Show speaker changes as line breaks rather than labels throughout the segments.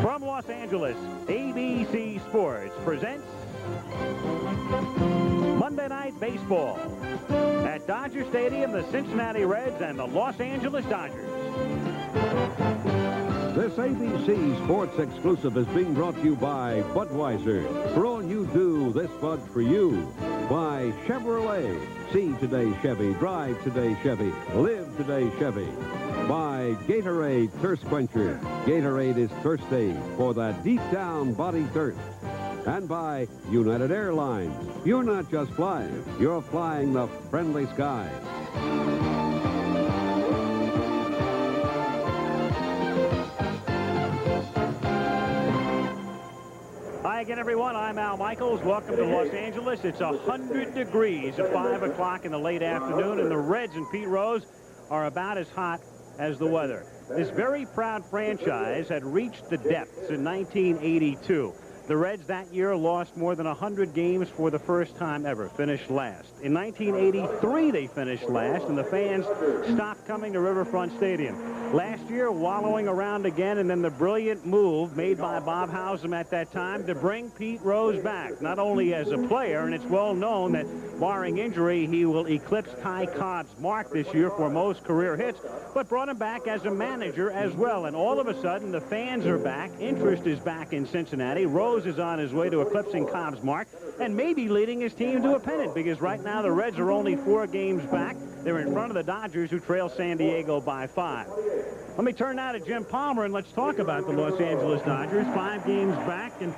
From Los Angeles, ABC Sports presents Monday Night Baseball. At Dodger Stadium, the Cincinnati Reds and the Los Angeles Dodgers.
This ABC Sports exclusive is being brought to you by Budweiser. For all you do, this Bud for you. By Chevrolet. See today Chevy, drive today Chevy, live today Chevy. By Gatorade Thirst Quencher. Gatorade is thirsty for that deep down body thirst. And by United Airlines. You're not just flying, you're flying the friendly skies.
Hi again, everyone. I'm Al Michaels. Welcome to Los Angeles. It's 100 degrees at 5 o'clock in the late afternoon, and the Reds and Pete Rose are about as hot as the weather. This very proud franchise had reached the depths in 1982. The Reds that year lost more than 100 games for the first time ever, finished last. In 1983, they finished last, and the fans stopped coming to Riverfront Stadium. Last year, wallowing around again, and then the brilliant move made by Bob Hausum at that time to bring Pete Rose back, not only as a player, and it's well known that, barring injury, he will eclipse Ty Cobb's mark this year for most career hits, but brought him back as a manager as well. And all of a sudden, the fans are back. Interest is back in Cincinnati. Rose is on his way to eclipsing Cobb's mark and maybe leading his team to a pennant, because right now the Reds are only 4 games back. They're in front of the Dodgers, who trail San Diego by 5. Let me turn now to Jim Palmer, and let's talk about the Los Angeles Dodgers. 5 games back, and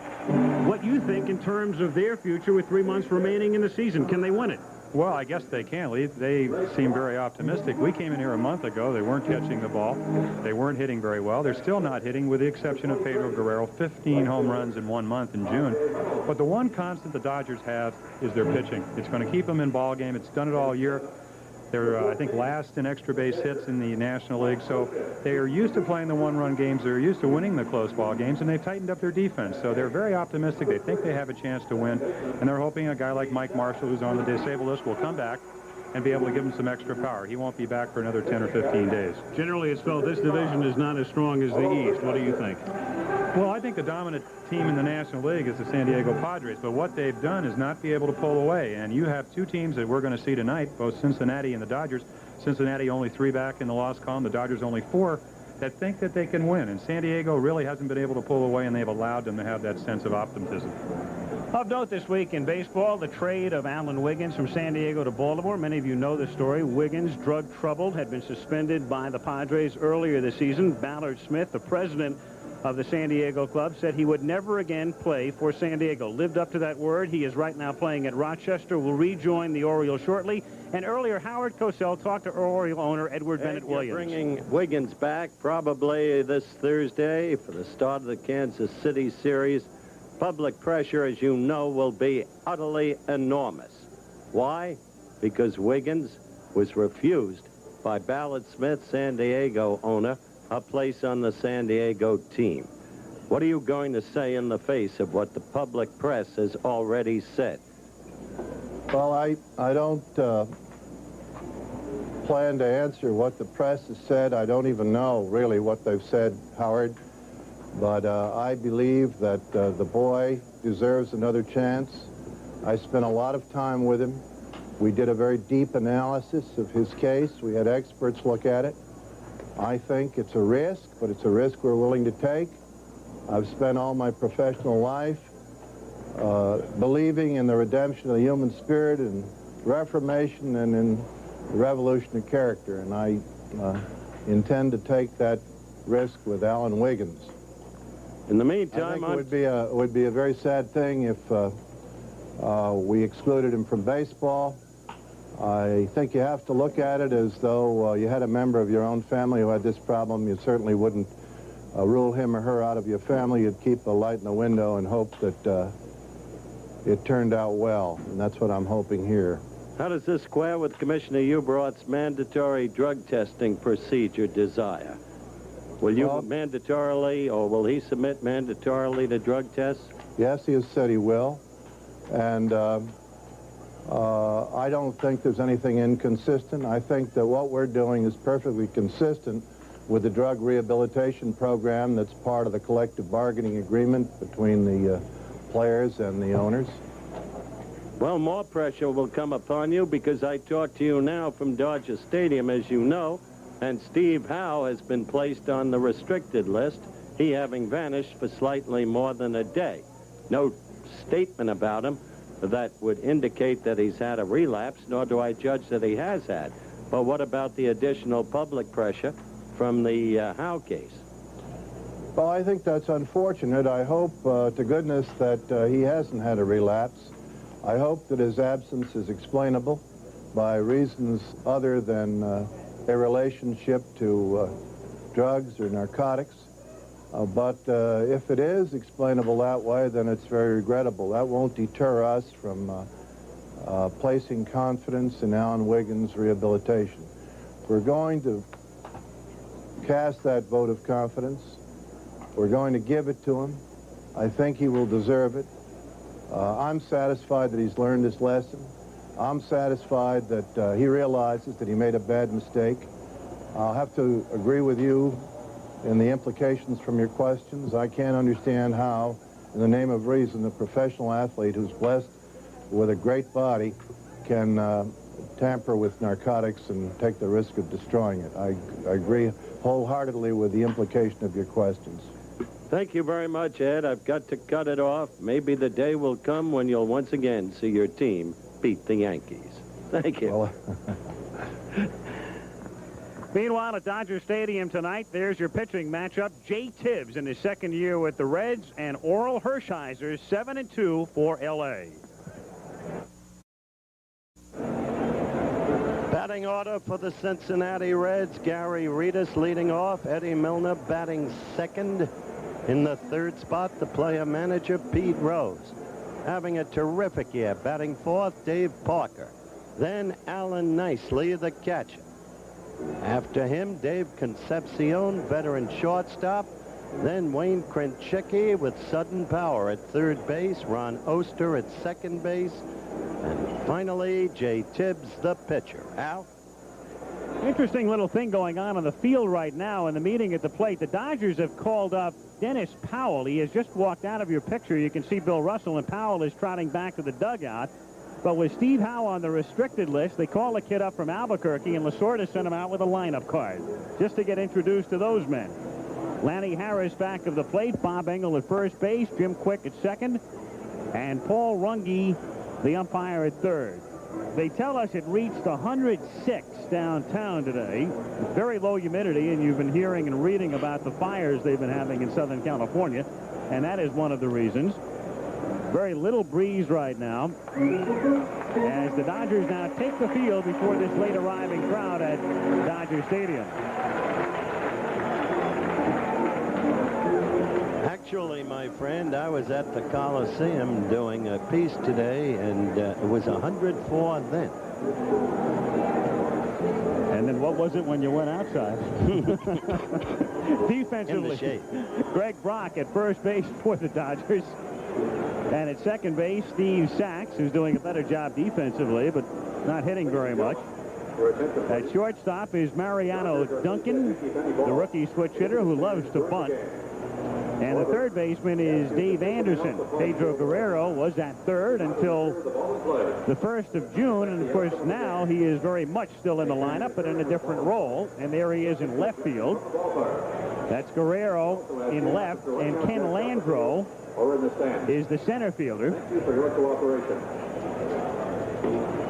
what you think in terms of their future with 3 months remaining in the season. Can they win it?
Well, I guess they can. They seem very optimistic. We came in here a month ago. They weren't catching the ball. They weren't hitting very well. They're still not hitting, with the exception of Pedro Guerrero, 15 home runs in 1 month in June. But the one constant the Dodgers have is their pitching. It's going to keep them in ball game. It's done it all year. They're, I think, last in extra base hits in the National League, so they are used to playing the one-run games. They're used to winning the close ball games, and they've tightened up their defense. So they're very optimistic. They think they have a chance to win, and they're hoping a guy like Mike Marshall, who's on the disabled list, will come back and be able to give them some extra power. He won't be back for another 10 or 15 days.
Generally, it's felt this division is not as strong as the East. What do you think?
Well, I think the dominant team in the National League is the San Diego Padres, but what they've done is not be able to pull away. And you have 2 teams that we're going to see tonight, both Cincinnati and the Dodgers. Cincinnati only 3 back in the loss column, the Dodgers only 4, that think that they can win. And San Diego really hasn't been able to pull away, and they've allowed them to have that sense of optimism.
Of note this week in baseball, the trade of Alan Wiggins from San Diego to Baltimore. Many of you know the story. Wiggins, drug-troubled, had been suspended by the Padres earlier this season. Ballard Smith, the president of the San Diego club, said he would never again play for San Diego. Lived up to that word. He is right now playing at Rochester, will rejoin the Orioles shortly. And earlier, Howard Cosell talked to Oriole owner Edward Bennett Williams.
Bringing Wiggins back probably this Thursday for the start of the Kansas City series. Public pressure, as you know, will be utterly enormous. Why? Because Wiggins was refused by Ballard Smith, San Diego owner, a place on the San Diego team. What are you going to say in the face of what the public press has already said?
Well, I don't plan to answer what the press has said. I don't even know really what they've said, Howard. But I believe that the boy deserves another chance. I spent a lot of time with him. We did a very deep analysis of his case. We had experts look at it. I think it's a risk, but it's a risk we're willing to take. I've spent all my professional life believing in the redemption of the human spirit and reformation and in the revolution of character, and I intend to take that risk with Alan Wiggins.
In the meantime,
I think it would be a very sad thing if we excluded him from baseball. I think you have to look at it as though you had a member of your own family who had this problem. You certainly wouldn't rule him or her out of your family. You'd keep the light in the window and hope that it turned out well, and that's what I'm hoping here.
How does this square with Commissioner Ubrot's mandatory drug testing procedure desire? Will you mandatorily, or will he submit mandatorily to drug tests?
Yes, he has said he will, and I don't think there's anything inconsistent. I think that what we're doing is perfectly consistent with the drug rehabilitation program that's part of the collective bargaining agreement between the players and the owners.
Well, more pressure will come upon you because I talk to you now from Dodger Stadium, as you know, and Steve Howe has been placed on the restricted list, he having vanished for slightly more than a day. No statement about him that would indicate that he's had a relapse, nor do I judge that he has had. But what about the additional public pressure from the Howe case?
Well, I think that's unfortunate. I hope to goodness that he hasn't had a relapse. I hope that his absence is explainable by reasons other than a relationship to drugs or narcotics. But if it is explainable that way, then it's very regrettable. That won't deter us from placing confidence in Alan Wiggins' rehabilitation. We're going to cast that vote of confidence. We're going to give it to him. I think he will deserve it. I'm satisfied that he's learned his lesson. I'm satisfied that he realizes that he made a bad mistake. I'll have to agree with you in the implications from your questions. I can't understand how, in the name of reason, a professional athlete who's blessed with a great body can tamper with narcotics and take the risk of destroying it. I agree wholeheartedly with the implication of your questions.
Thank you very much, Ed. I've got to cut it off. Maybe the day will come when you'll once again see your team beat the Yankees. Thank you.
Well,
Meanwhile, at Dodger Stadium tonight, there's your pitching matchup. Jay Tibbs in his second year with the Reds, and Oral Hershiser, 7-2 for L.A.
Batting order for the Cincinnati Reds. Gary Reedus leading off. Eddie Milner batting second. In the third spot, the player-manager, Pete Rose. Having a terrific year. Batting fourth, Dave Parker. Then Alan Nicely, the catcher. After him, Dave Concepcion, veteran shortstop. Then Wayne Krenchicki with sudden power at third base. Ron Oster at second base. And finally, Jay Tibbs, the pitcher. Al?
Interesting little thing going on the field right now in the meeting at the plate. The Dodgers have called up Dennis Powell. He has just walked out of your picture. You can see Bill Russell, and Powell is trotting back to the dugout. But with Steve Howe on the restricted list, they call the kid up from Albuquerque, and Lasorda sent him out with a lineup card just to get introduced to those men. Lanny Harris back of the plate, Bob Engel at first base, Jim Quick at second, and Paul Runge, the umpire, at third. They tell us it reached 106 downtown today. Very low humidity, and you've been hearing and reading about the fires they've been having in Southern California, and that is one of the reasons. Very little breeze right now as the Dodgers now take the field before this late arriving crowd at Dodger Stadium.
Actually, my friend, I was at the Coliseum doing a piece today, and it was 104 then.
And then what was it when you went outside? Defensively,
In the shade.
Greg Brock at first base for the Dodgers. And at second base, Steve Sachs, who's doing a better job defensively, but not hitting very much. At shortstop is Mariano Duncan, the rookie switch hitter who loves to bunt. And the third baseman is Dave Anderson. Pedro Guerrero was at third until the 1st of June. And, of course, now he is very much still in the lineup, but in a different role. And there he is in left field. That's Guerrero in left. And Ken Landreau is the center fielder.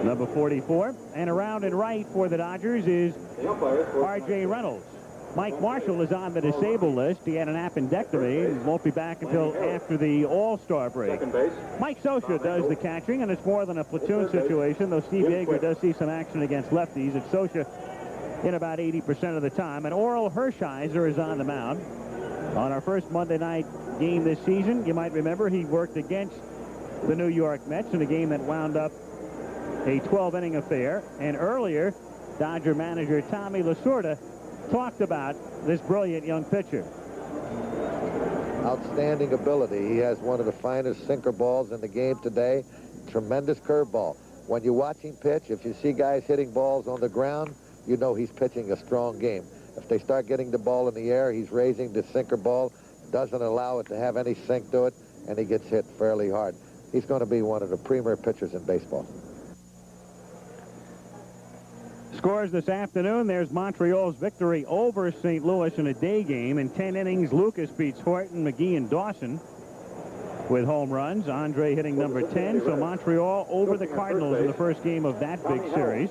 Number 44. And around and right for the Dodgers is R.J. Reynolds. Mike Marshall is on the disabled list. He had an appendectomy and won't be back until after the All-Star break. Mike Scioscia does the catching, and it's more than a platoon situation, though Steve Yeager does see some action against lefties. It's Scioscia in about 80% of the time. And Oral Hershiser is on the mound. On our first Monday night game this season, you might remember he worked against the New York Mets in a game that wound up a 12-inning affair. And earlier, Dodger manager Tommy Lasorda talked about this brilliant young pitcher.
Outstanding ability. He has one of the finest sinker balls in the game today. Tremendous curveball. When you watch him pitch, if you see guys hitting balls on the ground, you know he's pitching a strong game. If they start getting the ball in the air, he's raising the sinker ball, doesn't allow it to have any sink to it, and he gets hit fairly hard. He's going to be one of the premier pitchers in baseball.
Scores this afternoon. There's Montreal's victory over St. Louis in a day game. In 10 innings, Lucas beats Horton, McGee, and Dawson with home runs. Andre hitting number 10. So Montreal over the Cardinals in the first game of that big series.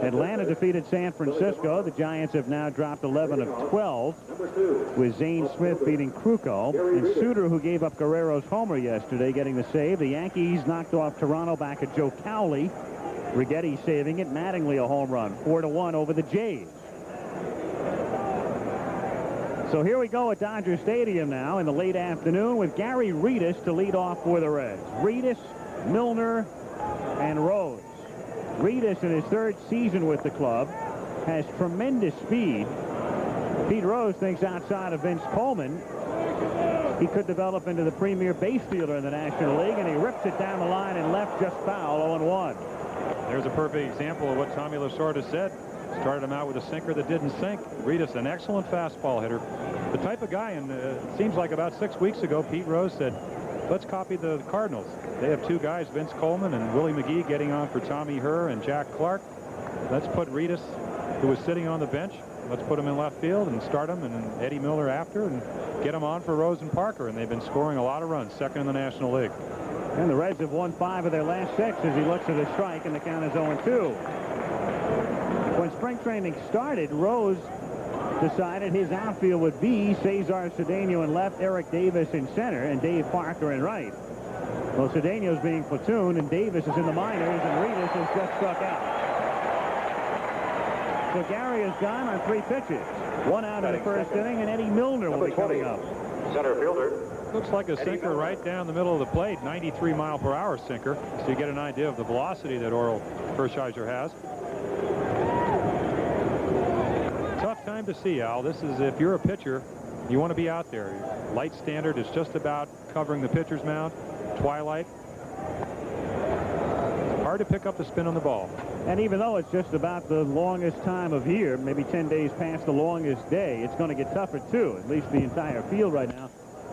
Atlanta defeated San Francisco. The Giants have now dropped 11 of 12 with Zane Smith beating Kruko. And Suter, who gave up Guerrero's homer yesterday, getting the save. The Yankees knocked off Toronto back at Joe Cowley. Righetti saving it. Mattingly a home run. 4-1 over the Jays. So here we go at Dodger Stadium now in the late afternoon with Gary Redus to lead off for the Reds. Redus, Milner, and Rose. Redus, in his third season with the club, has tremendous speed. Pete Rose thinks outside of Vince Coleman, he could develop into the premier base fielder in the National League, and he rips it down the line and left just foul, 0-1.
There's a perfect example of what Tommy Lasorda said. Started him out with a sinker that didn't sink. Redus, an excellent fastball hitter. The type of guy, and it seems like about 6 weeks ago, Pete Rose said, let's copy the Cardinals. They have two guys, Vince Coleman and Willie McGee, getting on for Tommy Herr and Jack Clark. Let's put Redus, who was sitting on the bench, let's put him in left field and start him, and Eddie Miller after, and get him on for Rose and Parker. And they've been scoring a lot of runs, second in the National League.
And the Reds have won 5 of their last 6 as he looks at a strike, and the count is 0-2. When spring training started, Rose decided his outfield would be Cesar Cedeno in left, Eric Davis in center, and Dave Parker in right. Well, Cedeno's being platooned, and Davis is in the minors, and Redus has just struck out. So Gary is gone on 3 pitches. 1 out in the first inning, and Eddie Milner will be coming up.
Center fielder.
Looks like a sinker right down the middle of the plate, 93-mile-per-hour sinker, so you get an idea of the velocity that Orel Hershiser has. Tough time to see, Al. This is, if you're a pitcher, you want to be out there. Light standard is just about covering the pitcher's mound. Twilight. Hard to pick up the spin on the ball.
And even though it's just about the longest time of year, maybe 10 days past the longest day, it's going to get tougher, too. At least the entire field right now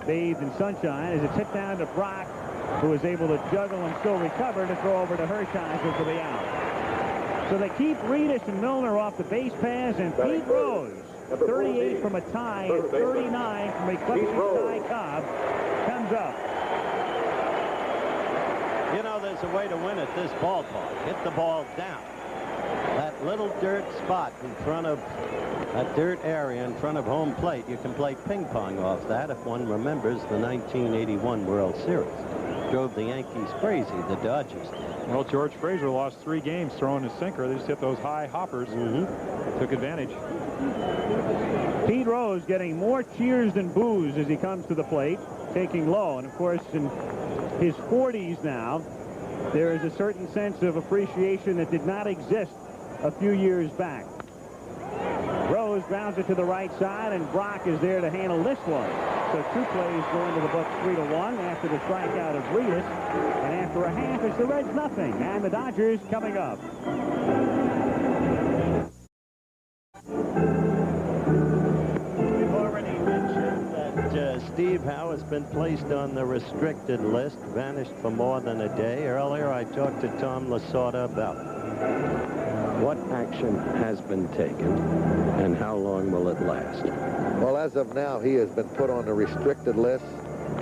bathed in sunshine as it's hit down to Brock, who is able to juggle and still recover to throw over to Hershiser for the out. So they keep Redus and Milner off the base paths, and Pete Rose, 38 from a tie and 39 from eclipsing Ty Cobb, comes up.
You know, there's a way to win at this ballpark. Hit the ball down. That little dirt spot in front of that dirt area in front of home plate, you can play ping pong off that if one remembers the 1981 World Series. Drove the Yankees crazy, the Dodgers did.
Well, George Frazier lost 3 games throwing his sinker. They just hit those high hoppers. Took advantage.
Pete Rose getting more cheers than boos as he comes to the plate, taking low. And, of course, in his 40s now, there is a certain sense of appreciation that did not exist a few years back. Rose grounds it to the right side, and Brock is there to handle this one. So 2 plays go into the books 3-1 after the strikeout of Redus. And after a half, it's the Reds nothing. And the Dodgers coming up.
We've already mentioned that Steve Howe has been placed on the restricted list, vanished for more than a day. Earlier, I talked to Tom Lasorda about what action has been taken and how long will it last.
Well, as of now, he has been put on the restricted list.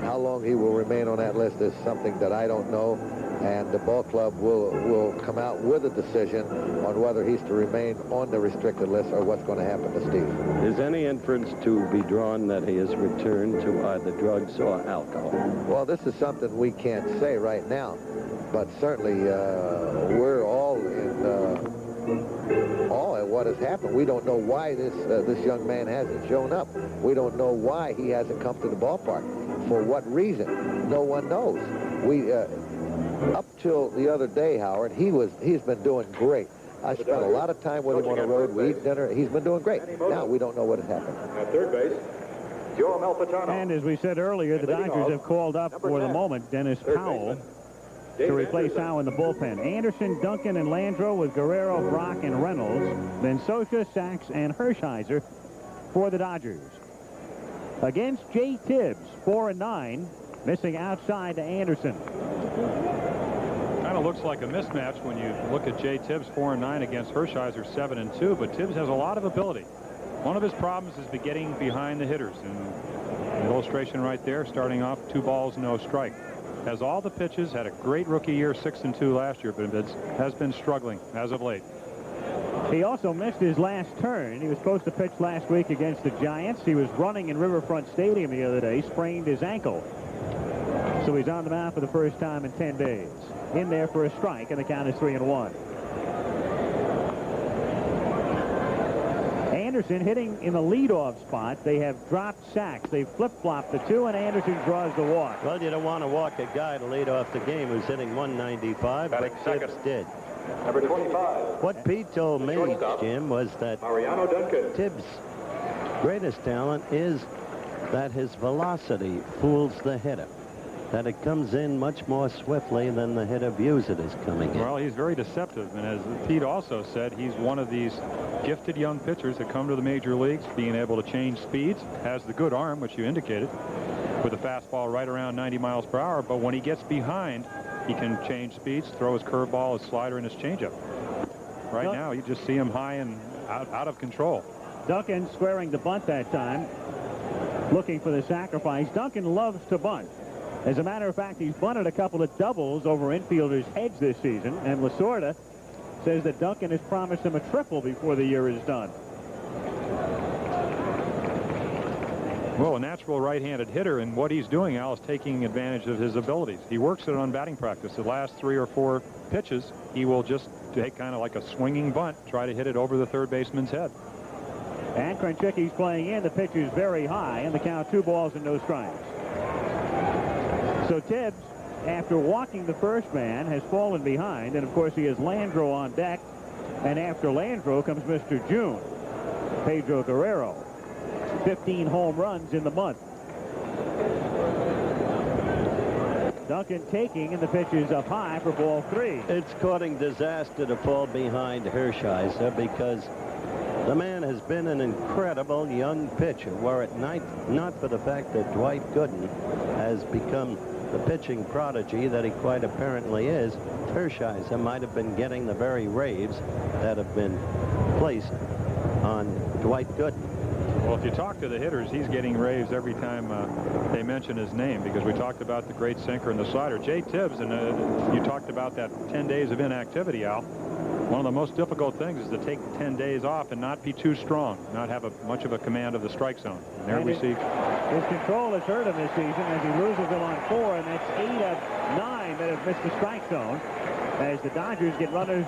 How long he will remain on that list is something that I don't know, and the ball club will come out with a decision on whether he's to remain on the restricted list or what's going to happen to Steve.
Is any inference to be drawn that he has returned to either drugs or alcohol?
Well, this is something we can't say right now, but certainly we're all in awe at what has happened. We don't know why this young man hasn't shown up. We don't know why he hasn't come to the ballpark. For what reason? No one knows. We up till the other day, Howard, he's been doing great. I spent a lot of time with him on the road. We eat dinner. He's been doing great. Now we don't know what has happened.
At third base, Joe Malfitano.
And as we said earlier, the Dodgers have called up for the moment Dennis Powell. to replace Howe in the bullpen. Anderson, Duncan, and Landreau with Guerrero, Brock, and Reynolds. Then Socha, Sachs, and Hershiser for the Dodgers. Against Jay Tibbs, 4-9, missing outside to Anderson.
Kind of looks like a mismatch when you look at Jay Tibbs 4-9 against Hershiser 7-2, but Tibbs has a lot of ability. One of his problems is getting behind the hitters, and an illustration right there, starting off 2 balls, no strike. Has all the pitches, had a great rookie year, 6-2 last year, but has been struggling as of late.
He also missed his last turn. He was supposed to pitch last week against the Giants. He was running in Riverfront Stadium the other day, sprained his ankle. So he's on the mound for the first time in 10 days. In there for a strike, and the count is 3-1. Anderson hitting in the leadoff spot. They have dropped Sachs. They've flip-flopped the two, and Anderson draws the walk.
Well, you don't want to walk a guy to lead off the game who's hitting 195, but Tibbs did.
Number 25.
What Pete told me, Jim, was that
Mariano Duncan.
Tibbs' greatest talent is that his velocity fools the hitter, that it comes in much more swiftly than the hitter views it as coming in.
Well, he's very deceptive, and as Pete also said, he's one of these gifted young pitchers that come to the major leagues, being able to change speeds, has the good arm, which you indicated, with a fastball right around 90 miles per hour, but when he gets behind, he can change speeds, throw his curveball, his slider, and his changeup. Right now, you just see him high and out of control.
Duncan squaring the bunt that time, looking for the sacrifice. Duncan loves to bunt. As a matter of fact, he's bunted a couple of doubles over infielders' heads this season, and Lasorda says that Duncan has promised him a triple before the year is done.
Well, a natural right-handed hitter, and what he's doing, Al, is taking advantage of his abilities. He works it on batting practice. The last 3 or 4 pitches, he will just take kind of like a swinging bunt, try to hit it over the third baseman's head.
And Krenchicki's playing in. The pitch is very high, and the count 2 balls and no strikes. So Tibbs, after walking the first man, has fallen behind, and of course he has Landreau on deck, and after Landreau comes Mr. June, Pedro Guerrero. 15 home runs in the month. Duncan taking, and the pitch is up high for ball 3.
It's courting disaster to fall behind Hershiser because the man has been an incredible young pitcher. Were it not for the fact that Dwight Gooden has become the pitching prodigy that he quite apparently is, Hershiser might have been getting the very raves that have been placed on Dwight Gooden.
Well, if you talk to the hitters, he's getting raves every time they mention his name, because we talked about the great sinker and the slider. Jay Tibbs, and you talked about that 10 days of inactivity, Al. One of the most difficult things is to take 10 days off and not be too strong, not have much of a command of the strike zone. And there we see.
His control has hurt him this season as he loses them on 4, and that's 8 of 9 that have missed the strike zone as the Dodgers get runners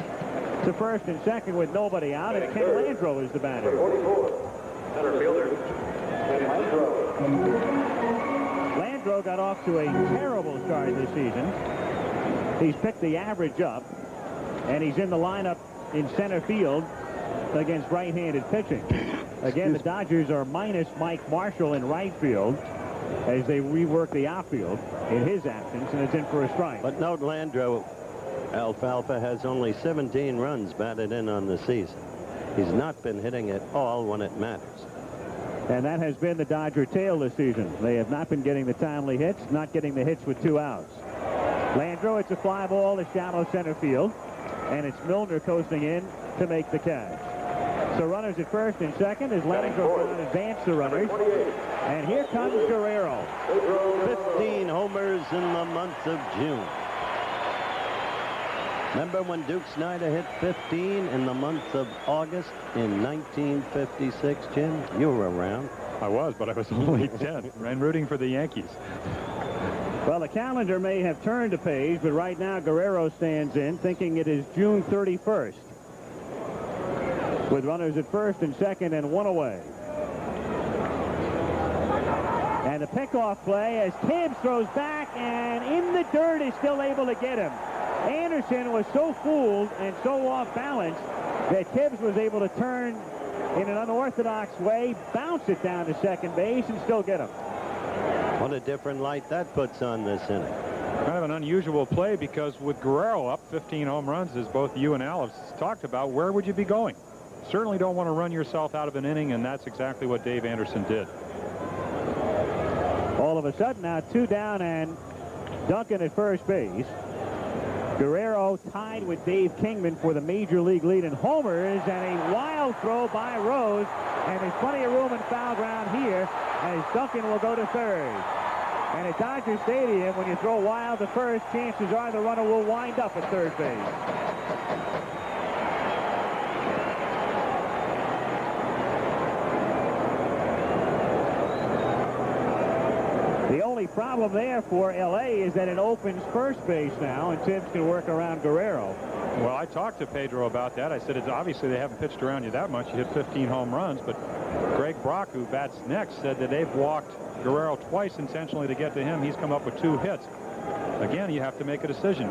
to first and second with nobody out, and Ken Landreau is the batter.
44. Center fielder.
Landreau got off to a terrible start this season. He's picked the average up, and he's in the lineup in center field against right-handed pitching. Again, the Dodgers are minus Mike Marshall in right field as they rework the outfield in his absence, and it's in for a strike.
But note Landreau, Alfalfa, has only 17 runs batted in on the season. He's not been hitting at all when it matters.
And that has been the Dodger tale this season. They have not been getting the timely hits, not getting the hits with 2 outs. Landreau, it's a fly ball to shallow center field, and it's Milner coasting in to make the catch. So runners at first and second as Landreau can advance the runners. And here comes Guerrero.
15 homers in the month of June. Remember when Duke Snyder hit 15 in the month of August in 1956, Jim? You were around.
I was, but I was only 10 and rooting for the Yankees.
Well, the calendar may have turned a page, but right now Guerrero stands in, thinking it is June 31st. With runners at first and second and 1 away. And the pickoff play as Tibbs throws back, and in the dirt is still able to get him. Anderson was so fooled and so off balance that Tibbs was able to turn in an unorthodox way, bounce it down to second base, and still get him.
What a different light that puts on this inning.
Kind of an unusual play because with Guerrero up 15 home runs, as both you and Al have talked about, where would you be going? Certainly don't want to run yourself out of an inning, and that's exactly what Dave Anderson did.
All of a sudden now 2 down and Duncan at first base. Guerrero tied with Dave Kingman for the major league lead in homers, and a wild throw by Rose, and there's plenty of room in foul ground here as Duncan will go to third. And at Dodger Stadium, when you throw wild to first, chances are the runner will wind up at third base. The only problem there for L.A. is that it opens first base now, and Tibbs can work around Guerrero.
Well, I talked to Pedro about that. I said, it's obviously they haven't pitched around you that much. You hit 15 home runs, but Greg Brock, who bats next, said that they've walked Guerrero twice intentionally to get to him. He's come up with 2 hits. Again, you have to make a decision.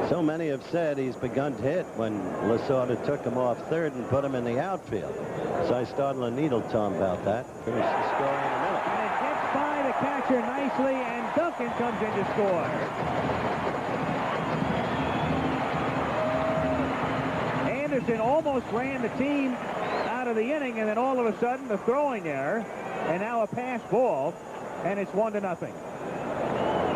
So many have said he's begun to hit when Lasorda took him off third and put him in the outfield. So I started a needle Tom about that. Finish the story in a minute.
And it gets by the catcher nicely, and Duncan comes in to score. Anderson almost ran the team out of the inning, and then all of a sudden the throwing error, and now a pass ball, and it's 1-0.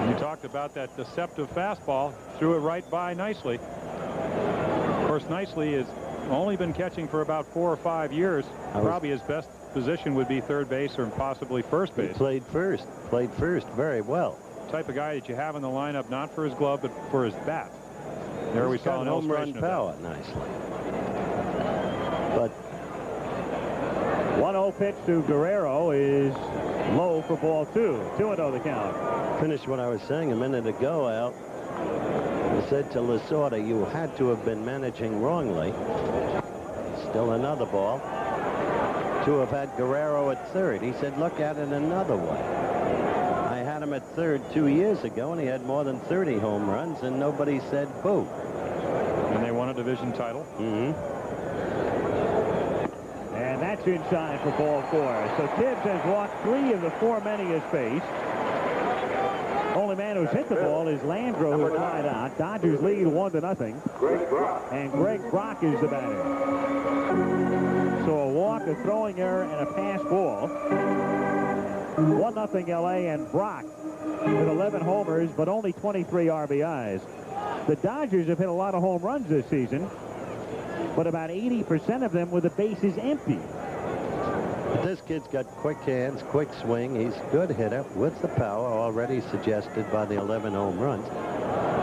You talked about that deceptive fastball, threw it right by Nicely. Of course, Nicely has only been catching for about 4 or 5 years. Probably his best position would be third base or possibly first base.
He played first very well.
Type of guy that you have in the lineup, not for his glove, but for his bat. There we saw an
home run
illustration
power
of that.
nicely. But
1-0 pitch to Guerrero is low for ball 2. 2-0 the count.
finish what I was saying a minute ago, Al. I said to Lasorda, you had to have been managing wrongly. Still another ball. To have had Guerrero at third. He said, look at it another way. I had him at third 2 years ago, and he had more than 30 home runs, and nobody said boo.
And they won a division title.
And that's inside for ball 4. So Tibbs has walked 3 of the 4 men he has faced. Only man who's hit the ball is Landreau, who flied out. Dodgers lead 1-0. And Greg Brock is the batter. So a walk, a throwing error, and a pass ball. 1-0 LA, and Brock with 11 homers, but only 23 RBIs. The Dodgers have hit a lot of home runs this season, but about 80% of them with the bases empty.
But this kid's got quick hands, quick swing. He's a good hitter with the power already suggested by the 11 home runs.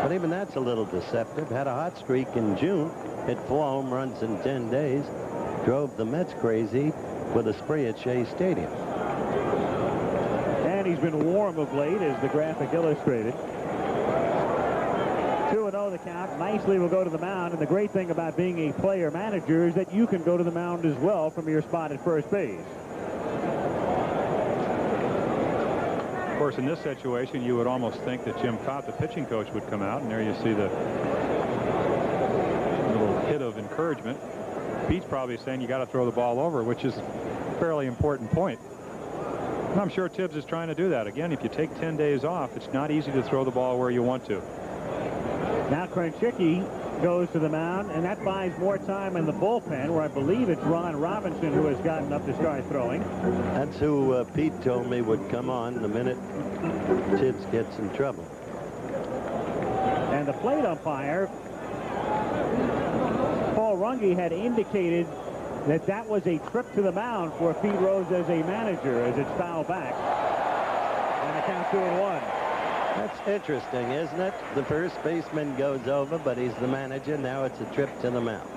But even that's a little deceptive. Had a hot streak in June, hit 4 home runs in 10 days, drove the Mets crazy with a spree at Shea Stadium.
And he's been warm of late, as the graphic illustrated. 2-0 the count. Nicely will go to the mound, and the great thing about being a player manager is that you can go to the mound as well from your spot at first base.
Of course, in this situation, you would almost think that Jim Cott, the pitching coach, would come out, and there you see the little hit of encouragement. Pete's probably saying you got to throw the ball over, which is a fairly important point. And I'm sure Tibbs is trying to do that. Again, if you take 10 days off, it's not easy to throw the ball where you want to.
Now Krenchicki goes to the mound, and that buys more time in the bullpen, where I believe it's Ron Robinson who has gotten up to start throwing.
That's who Pete told me would come on the minute Tibbs gets in trouble.
And the plate umpire, Paul Runge, had indicated that that was a trip to the mound for Pete Rose as a manager, as it's fouled back. And the count 2-1.
That's interesting, isn't it? The first baseman goes over, but he's the manager. Now it's a trip to the mound.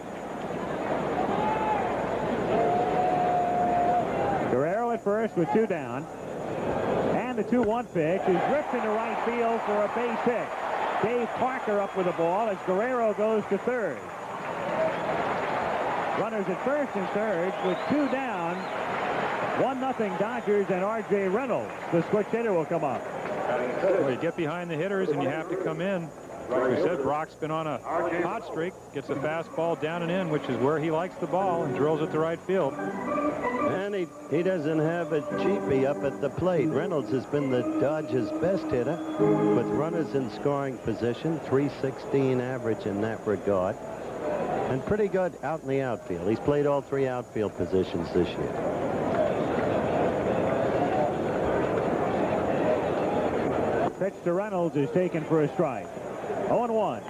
Guerrero at first with 2 down. And the 2-1 pitch is ripped into right field for a base hit. Dave Parker up with the ball as Guerrero goes to third. Runners at first and third with 2 down. 1-0 Dodgers, and R.J. Reynolds, the switch hitter, will come up.
Well, you get behind the hitters and you have to come in. Like we said, Brock's been on a hot streak, gets a fastball down and in, which is where he likes the ball, and drills it to right field.
And And he doesn't have a cheapie up at the plate. Reynolds has been the Dodgers' best hitter with runners in scoring position, .316 average in that regard, and pretty good out in the outfield. He's played all 3 outfield positions this year.
Pitch to Reynolds is taken for a strike. 0-1.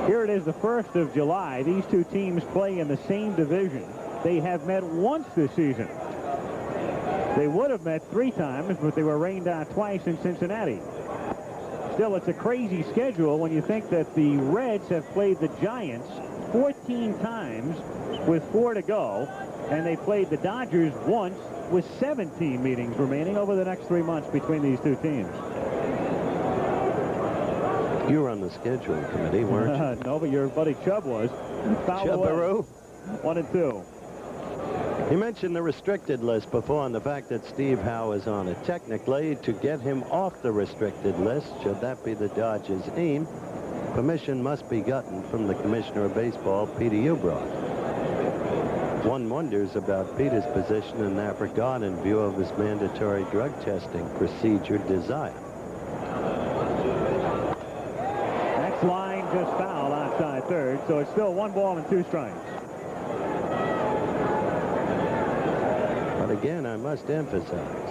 Here it is, the 1st of July. These two teams play in the same division. They have met once this season. They would have met 3 times, but they were rained out twice in Cincinnati. Still, it's a crazy schedule when you think that the Reds have played the Giants 14 times with 4 to go, and they played the Dodgers once with 17 meetings remaining over the next 3 months between these two teams.
You were on the scheduling committee, weren't you?
No, but your buddy Chubb was.
Chubbaroo.
1-2.
You mentioned the restricted list before and the fact that Steve Howe is on it. Technically, to get him off the restricted list, should that be the Dodgers' aim, permission must be gotten from the Commissioner of Baseball, Peter Ueberroth. One wonders about Peter's position in that regard in view of his mandatory drug testing procedure desire.
Next line just foul outside third, so it's still 1 ball and 2 strikes.
But again, I must emphasize,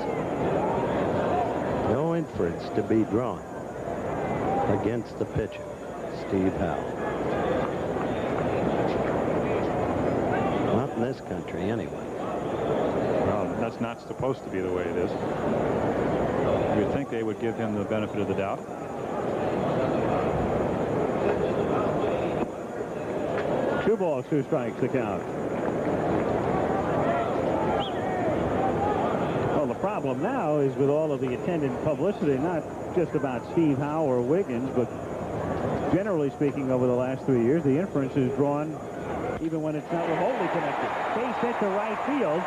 no inference to be drawn against the pitcher, Steve Howe. Not in this country, anyway.
Well, that's not supposed to be the way it is. You would think they would give him the benefit of the doubt.
Two balls, 2 strikes, the count. Well, the problem now is with all of the attendant publicity, not just about Steve Howe or Wiggins, but generally speaking over the last 3 years, the inference is drawn even when it's not remotely connected. Base hit to right field.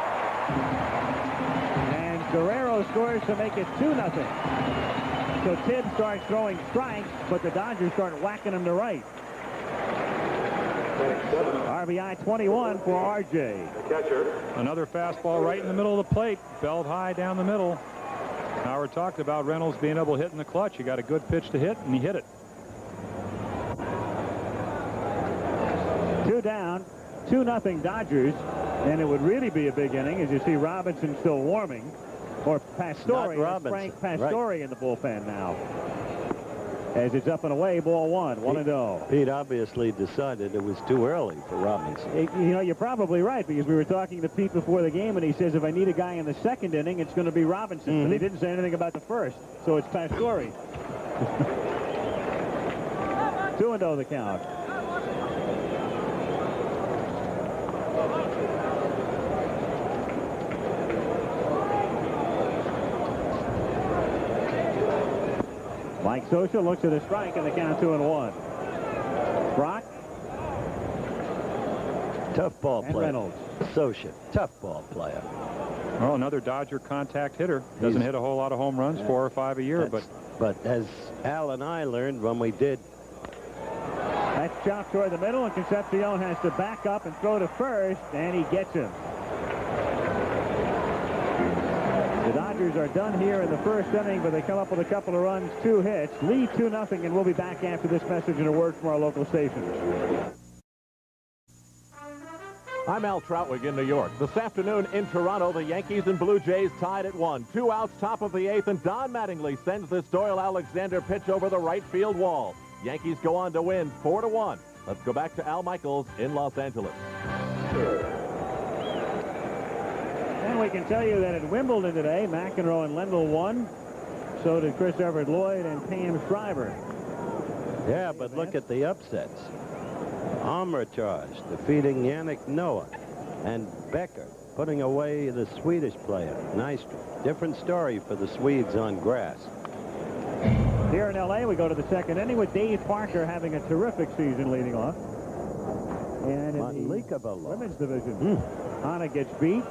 And Guerrero scores to make it 2-0. So Tibbs starts throwing strikes, but the Dodgers start whacking him to right. RBI 21 for RJ.
Catcher.
Another fastball right in the middle of the plate, belled high down the middle. Howard talked about Reynolds being able to hit in the clutch. He got a good pitch to hit, and he hit it.
2 down, 2-0 Dodgers, and it would really be a big inning as you see Robinson still warming, or Pastore, Frank Pastore right in the bullpen now. As it's up and away, ball 1, 1-0.
Pete obviously decided it was too early for Robinson.
You know, you're probably right, because we were talking to Pete before the game, and he says if I need a guy in the 2nd inning, it's going to be Robinson. But he didn't say anything about the 1st, so it's Pastore. 2-0 the count. Mike Scioscia looks at a strike and the count 2-1. Brock.
Tough ball
and
player.
Reynolds.
Scioscia, tough ball player.
Well, another Dodger contact hitter. Doesn't hit a whole lot of home runs, 4 or 5 a year, but
as Al and I learned when we did.
That's chopped toward the middle, and Concepcion has to back up and throw to first, and he gets him. The Dodgers are done here in the 1st inning, but they come up with a couple of runs, 2 hits, lead 2-0, and we'll be back after this message and a word from our local stations.
I'm Al Troutwig in New York. This afternoon in Toronto, the Yankees and Blue Jays tied at 1. 2 outs, top of the 8th, and Don Mattingly sends this Doyle Alexander pitch over the right field wall. Yankees go on to win 4-1. Let's go back to Al Michaels in Los Angeles.
And we can tell you that at Wimbledon today, McEnroe and Lendl won. So did Chris Everett Lloyd and Pam Shriver.
Yeah, but look at the upsets. Armitage defeating Yannick Noah, and Becker putting away the Swedish player, Nystrom. Different story for the Swedes on grass.
Here in L.A., we go to the 2nd inning with Dave Parker having a terrific season leading off. And in the women's division, Anna gets beat,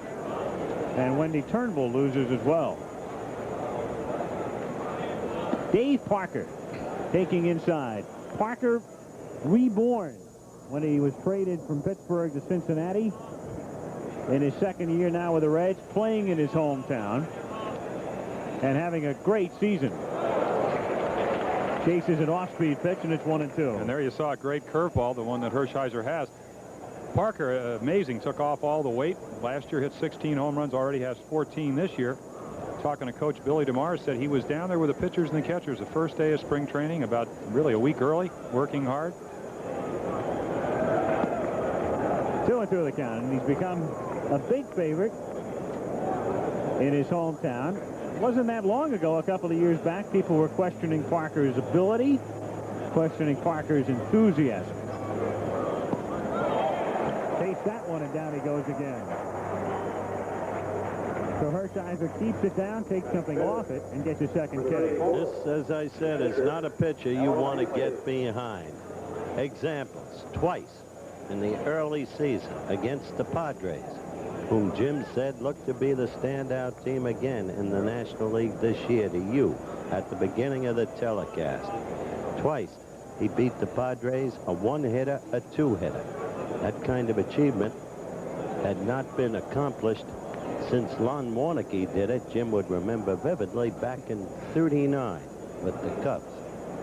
and Wendy Turnbull loses as well. Dave Parker taking inside. Parker reborn when he was traded from Pittsburgh to Cincinnati. In his second year now with the Reds, playing in his hometown and having a great season. Chases an off-speed pitch, and it's 1-2.
And there you saw a great curveball, the one that Hershiser has. Parker, amazing, took off all the weight. Last year hit 16 home runs, already has 14 this year. Talking to Coach Billy DeMar, said he was down there with the pitchers and the catchers the first day of spring training, about really a week early, working hard.
2-2 the count, and he's become a big favorite in his hometown. It wasn't that long ago, a couple of years back, people were questioning Parker's ability, questioning Parker's enthusiasm. Takes that one, and down he goes again. So Hershiser keeps it down, takes something off it, and gets a second K.
This, as I said, is not a pitcher you want to get behind. Examples, twice in the early season against the Padres, whom Jim said looked to be the standout team again in the National League this year to you at the beginning of the telecast. Twice he beat the Padres, a one-hitter, a two-hitter. That kind of achievement had not been accomplished since Lon Warneke did it. Jim would remember vividly back in '39 with the Cubs.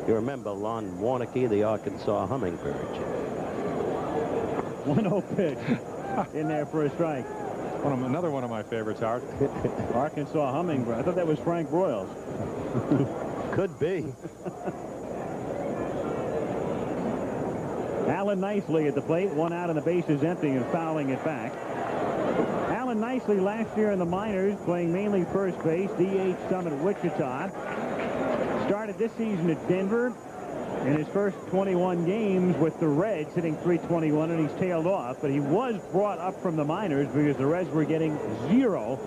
You remember Lon Warneke, the Arkansas Hummingbird.
1-0 pitch in there for a strike.
Another one of my favorites, Howard.
Arkansas Hummingbird. I thought that was Frank Broyles.
Could be.
Alan Nicely at the plate, one out and the base is empty and fouling it back. Alan Nicely last year in the minors, playing mainly first base, DH some at Wichita. Started this season at Denver. In his first 21 games with the Reds, hitting .321, and he's tailed off. But he was brought up from the minors because the Reds were getting zero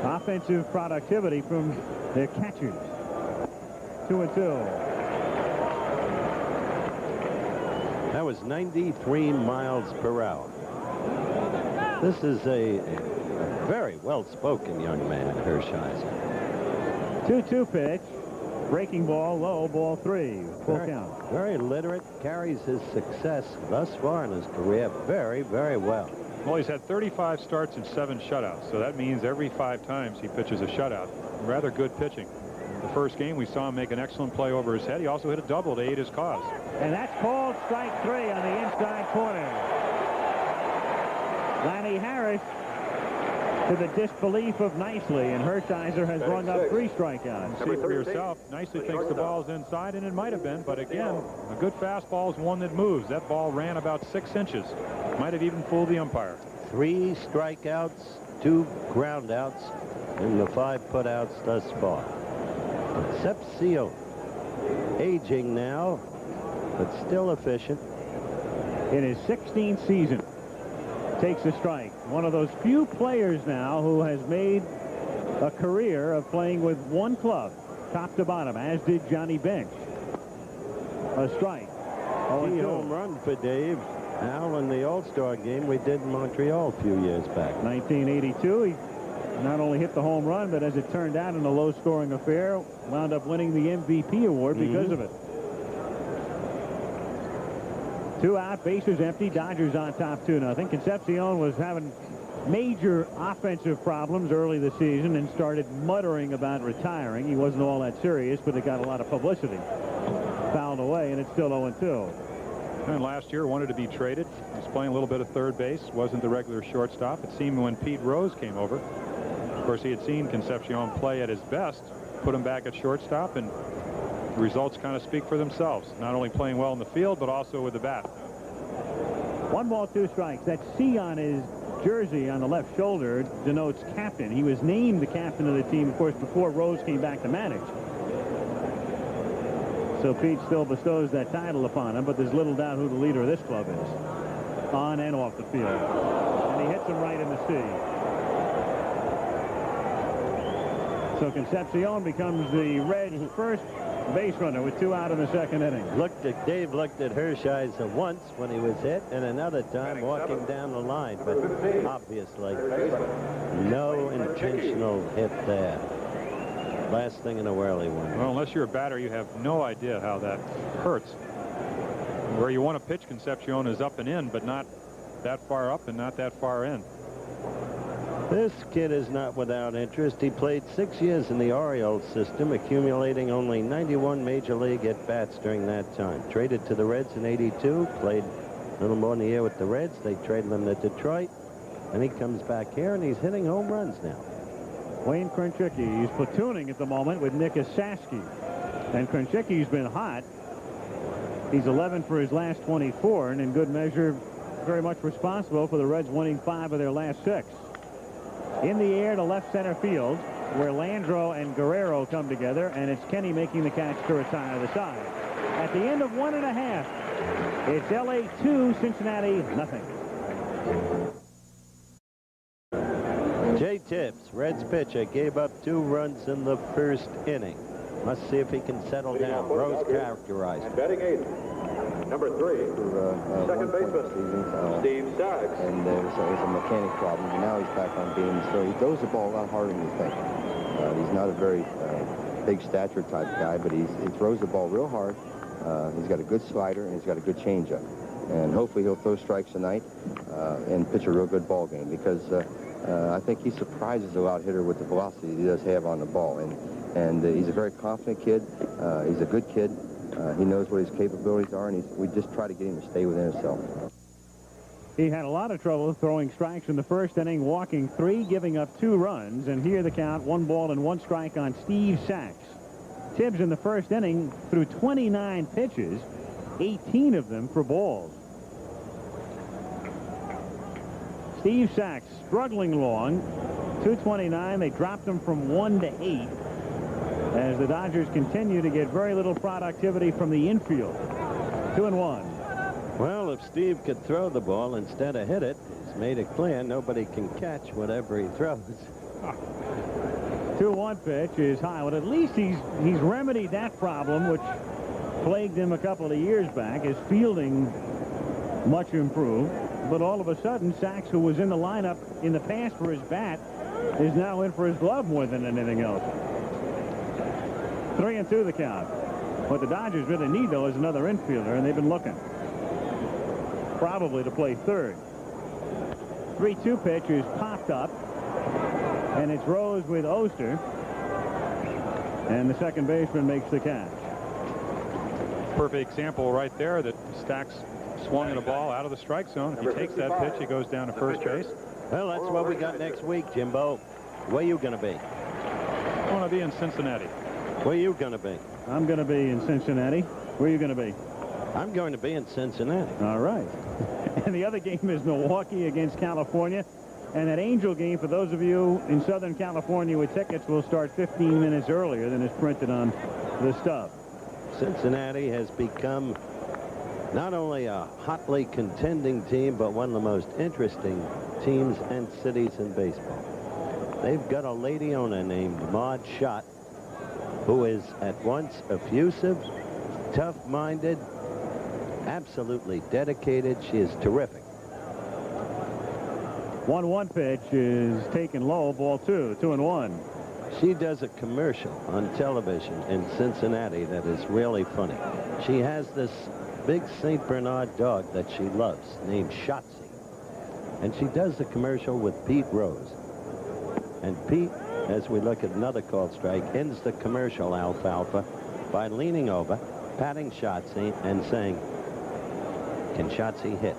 offensive productivity from their catchers. 2-2.
That was 93 miles per hour. This is a very well-spoken young man, Hershiser.
2-2 pitch. Breaking ball, low, ball 3. Full count.
Very literate, carries his success thus far in his career very, very well.
Well, he's had 35 starts and 7 shutouts, so that means every 5 times he pitches a shutout. Rather good pitching. The first game, we saw him make an excellent play over his head. He also hit a double to aid his cause.
And that's called strike 3 on the inside corner. Lanny Harris to the disbelief of Nicely, and Hershiser has rung up 3 strikeouts.
See for yourself. Nicely thinks the ball's inside, and it might have been, but again, a good fastball is one that moves. That ball ran about 6 inches. Might have even fooled the umpire.
3 strikeouts, 2 groundouts, and the 5 putouts thus far. Concepcion, aging now, but still efficient.
In his 16th season, takes a strike. One of those few players now who has made a career of playing with one club, top to bottom, as did Johnny Bench. A strike.
Key home run for Dave. Al in the All-Star game we did in Montreal a few years back.
1982, he not only hit the home run, but as it turned out in a low-scoring affair, wound up winning the MVP award because of it. 2 out, bases empty, Dodgers on top 2-0. Concepcion was having major offensive problems early this season and started muttering about retiring. He wasn't all that serious, but it got a lot of publicity. Fouled away, and it's still 0-2.
And last year wanted to be traded. He was playing a little bit of third base, wasn't the regular shortstop. It seemed when Pete Rose came over, of course, he had seen Concepcion play at his best, put him back at shortstop, and the results kind of speak for themselves. Not only playing well in the field, but also with the bat.
1 ball, 2 strikes. That C on his jersey on the left shoulder denotes captain. He was named the captain of the team, of course, before Rose came back to manage. So Pete still bestows that title upon him, but there's little doubt who the leader of this club is, on and off the field. And he hits him right in the C. So Concepcion becomes the Reds' first base runner with 2 out in the second inning.
Dave looked at Hershiser once when he was hit, and another time walking down the line, but obviously no intentional hit there. Last thing in the world he won.
Well, unless you're a batter, you have no idea how that hurts. Where you want to pitch Concepcion is up and in, but not that far up and not that far in.
This kid is not without interest. He played 6 years in the Orioles system, accumulating only 91 Major League at-bats during that time. Traded to the Reds in '82, played a little more than a year with the Reds. They traded him to Detroit, and he comes back here, and he's hitting home runs now.
Wayne Krunchicki, he's platooning at the moment with Nick Esaski. And Krunchicki's been hot. He's 11 for his last 24, and in good measure, very much responsible for the Reds winning 5 of their last 6. In the air to left center field, where Landreau and Guerrero come together, and it's Kenny making the catch to retire the side. At the end of 1.5, it's LA 2, Cincinnati nothing.
Jay Tibbs, Reds pitcher, gave up 2 runs in the first inning. Let's see if he can settle down. Rose characterized.
And batting 8, number 3, second baseman, Steve Sachs.
And it was a mechanic problem. And now he's back on beams. So he throws the ball a lot harder than you think. He's not a very big stature type guy, but he throws the ball real hard. He's got a good slider, and he's got a good changeup. And hopefully he'll throw strikes tonight and pitch a real good ball game, because I think he surprises a lot hitter with the velocity he does have on the ball. And he's a very confident kid. He's a good kid. He knows what his capabilities are, and we just try to get him to stay within himself.
He had a lot of trouble throwing strikes in the first inning, walking 3, giving up 2 runs. And here the count, 1 ball and 1 strike on Steve Sachs. Tibbs in the first inning threw 29 pitches, 18 of them for balls. Steve Sachs struggling along, 229. They dropped him from 1 to 8 as the Dodgers continue to get very little productivity from the infield. 2-1.
Well, if Steve could throw the ball instead of hit it, he's made it clear nobody can catch whatever he throws.
2-1 pitch is high. Well, at least he's remedied that problem, which plagued him a couple of years back. His fielding much improved. But all of a sudden, Sachs, who was in the lineup in the past for his bat, is now in for his glove more than anything else. 3-2 the count. What the Dodgers really need, though, is another infielder, and they've been looking. Probably to play third. 3-2 pitch is popped up, and it's Rose with Oster. And the second baseman makes the catch.
Perfect example right there that Stacks swung at a ball out of the strike zone. If he takes that pitch, he goes down to first base.
Well, that's what we got next week, Jimbo. Where you going to be?
I want to be in Cincinnati.
Where you going to be?
I'm going to be in Cincinnati. Where are you going to be?
I'm going to be in Cincinnati.
All right. And the other game is Milwaukee against California. And that Angel game, for those of you in Southern California with tickets, will start 15 minutes earlier than is printed on the stub.
Cincinnati has become not only a hotly contending team, but one of the most interesting teams and cities in baseball. They've got a lady owner named Maud Schott, who is at once effusive, tough-minded, absolutely dedicated. She is terrific.
1-1 pitch is taken low, ball 2, 2-1.
She does a commercial on television in Cincinnati that is really funny. She has this big St. Bernard dog that she loves named Shotzi. And she does the commercial with Pete Rose. And Pete, as we look at another called strike, ends the commercial, Alfalfa, by leaning over, patting Shotzi, and saying, "Can Shotzi hit?"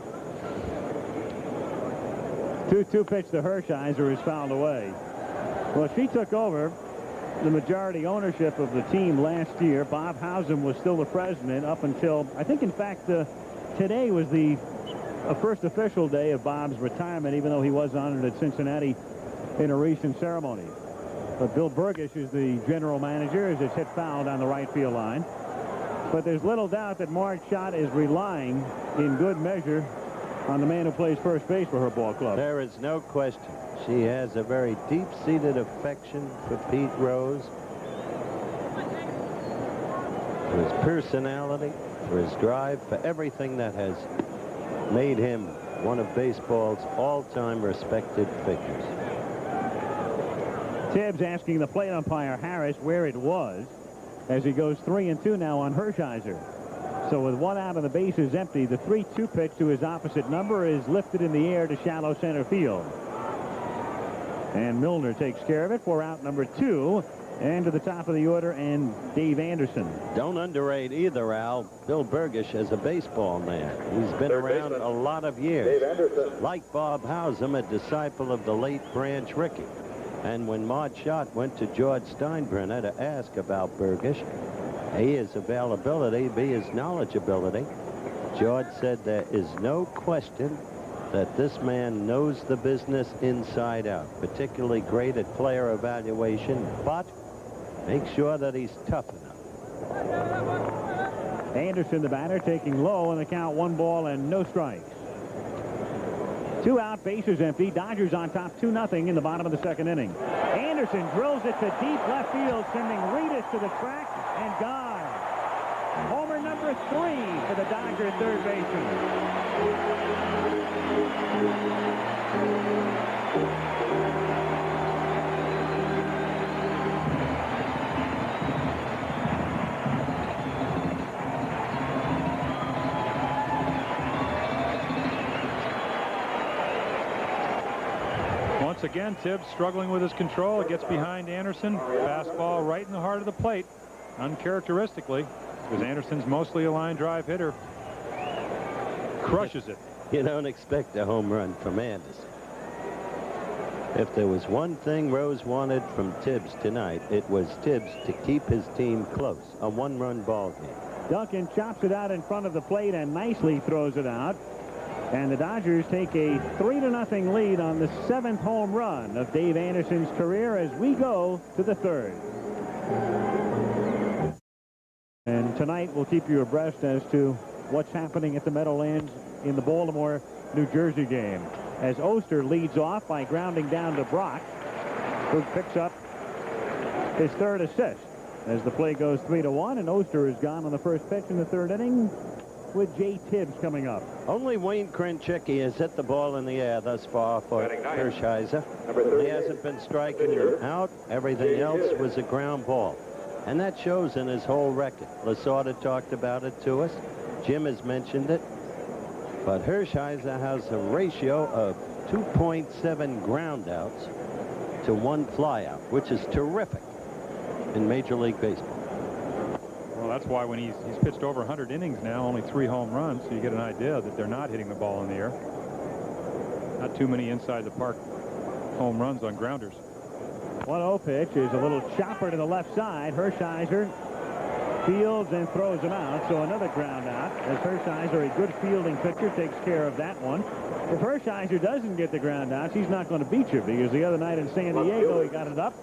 2-2 pitch to Hershiser is fouled away. Well, she took over the majority ownership of the team last year. Bob Howsam was still the president up until, I think, in fact, today was the first official day of Bob's retirement, even though he was honored at Cincinnati in a recent ceremony. But Bill Burgish is the general manager as it's hit foul down the right field line. But there's little doubt that Marge Schott is relying in good measure on the man who plays first base for her ball club.
There is no question. She has a very deep-seated affection for Pete Rose, for his personality, for his drive, for everything that has made him one of baseball's all-time respected figures.
Tibbs asking the plate umpire Harris where it was as he goes 3-2 now on Hershiser. So with one out and the bases empty, the 3-2 pitch to his opposite number is lifted in the air to shallow center field. And Milner takes care of it for out number 2. And to the top of the order, and Dave Anderson.
Don't underrate either, Al. Bill Burgish as a baseball man. He's been around a lot of years. Like Bob Howsam, a disciple of the late Branch Rickey. And when Maude Schott went to George Steinbrenner to ask about Burgish, A, his availability, B, his knowledgeability, George said there is no question that this man knows the business inside out, particularly great at player evaluation, but make sure that he's tough enough.
Anderson, the batter, taking low in the count, 1 ball and no strikes. 2 out, bases empty. Dodgers on top 2-0 in the bottom of the 2nd inning. Anderson drills it to deep left field, sending Reedus to the track and gone. Homer number 3 for the Dodger third baseman.
Once again, Tibbs struggling with his control. It gets behind Anderson. Fastball right in the heart of the plate. Uncharacteristically, because Anderson's mostly a line drive hitter. Crushes it.
You don't expect a home run from Anderson. If there was one thing Rose wanted from Tibbs tonight, it was Tibbs to keep his team close. A 1-run ball game.
Duncan chops it out in front of the plate and nicely throws it out. And the Dodgers take a 3-0 lead on the 7th home run of Dave Anderson's career as we go to the 3rd. And tonight we'll keep you abreast as to what's happening at the Meadowlands in the Baltimore, New Jersey game. As Oster leads off by grounding down to Brock, who picks up his 3rd assist. As the play goes 3-1, and Oster is gone on the first pitch in the 3rd inning, with Jay Tibbs coming up.
Only Wayne Krenchicki has hit the ball in the air thus far for Hershiser. He hasn't been striking out. Everything else was a ground ball. And that shows in his whole record. Lasorda talked about it to us. Jim has mentioned it. But Hershiser has a ratio of 2.7 groundouts to 1 flyout, which is terrific in Major League Baseball.
Well, that's why when he's pitched over 100 innings now, only 3 home runs, so you get an idea that they're not hitting the ball in the air. Not too many inside the park home runs on grounders.
1-0 pitch is a little chopper to the left side. Hershiser fields and throws him out, so another ground out as Hershiser, a good fielding pitcher, takes care of that one. If Hershiser doesn't get the ground outs, he's not going to beat you, because the other night in San Diego he got it up.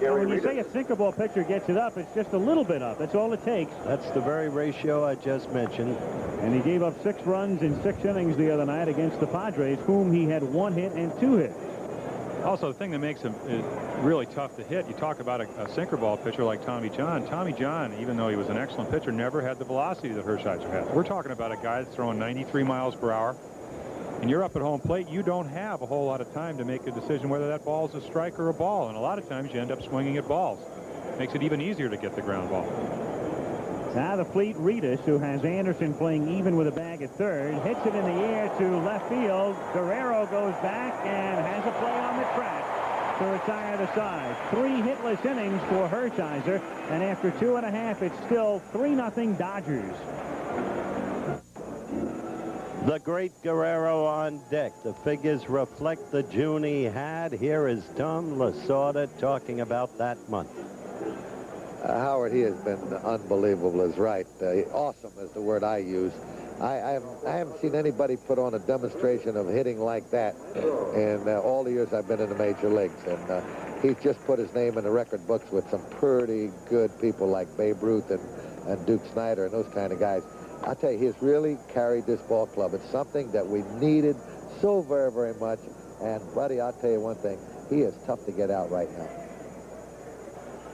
And when you say a sinker ball pitcher gets it up, it's just a little bit up. That's all it takes.
That's the very ratio I just mentioned.
And he gave up 6 runs in 6 innings the other night against the Padres, whom he had 1 hit and 2 hits.
Also, the thing that makes him really tough to hit, you talk about a sinker ball pitcher like Tommy John. Tommy John, even though he was an excellent pitcher, never had the velocity that Hershiser had. We're talking about a guy that's throwing 93 miles per hour. And you're up at home plate, you don't have a whole lot of time to make a decision whether that ball is a strike or a ball. And a lot of times you end up swinging at balls. Makes it even easier to get the ground ball.
Now the fleet Reedus, who has Anderson playing even with a bag at 3rd, hits it in the air to left field. Guerrero goes back and has a play on the track to retire the side. 3 hitless innings for Hershiser, and after 2.5, it's still 3-0 Dodgers.
The great Guerrero on deck. The figures reflect the June he had. Here is Tom Lasorda talking about that month.
Howard, he has been unbelievable is right. Awesome is the word I use. I haven't seen anybody put on a demonstration of hitting like that in all the years I've been in the major leagues. And he's just put his name in the record books with some pretty good people like Babe Ruth and Duke Snyder and those kind of guys. I tell you, he's really carried this ball club. It's something that we needed so very, very much. And, buddy, I'll tell you one thing. He is tough to get out right now.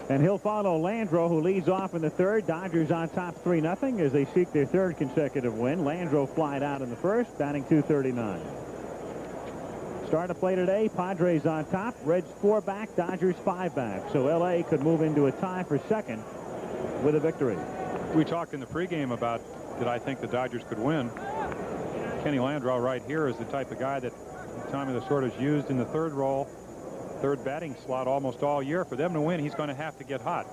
And he'll follow Landreau, who leads off in the 3rd. Dodgers on top 3-0 as they seek their 3rd consecutive win. Landreau flied out in the 1st, batting .239. Start to play today. Padres on top. Reds 4 back, Dodgers 5 back. So L.A. could move into a tie for 2nd with a victory.
We talked in the pregame about that I think the Dodgers could win. Kenny Landreau right here is the type of guy that Tommy Lasorda has used in the third role, third batting slot almost all year. For them to win, he's going to have to get hot.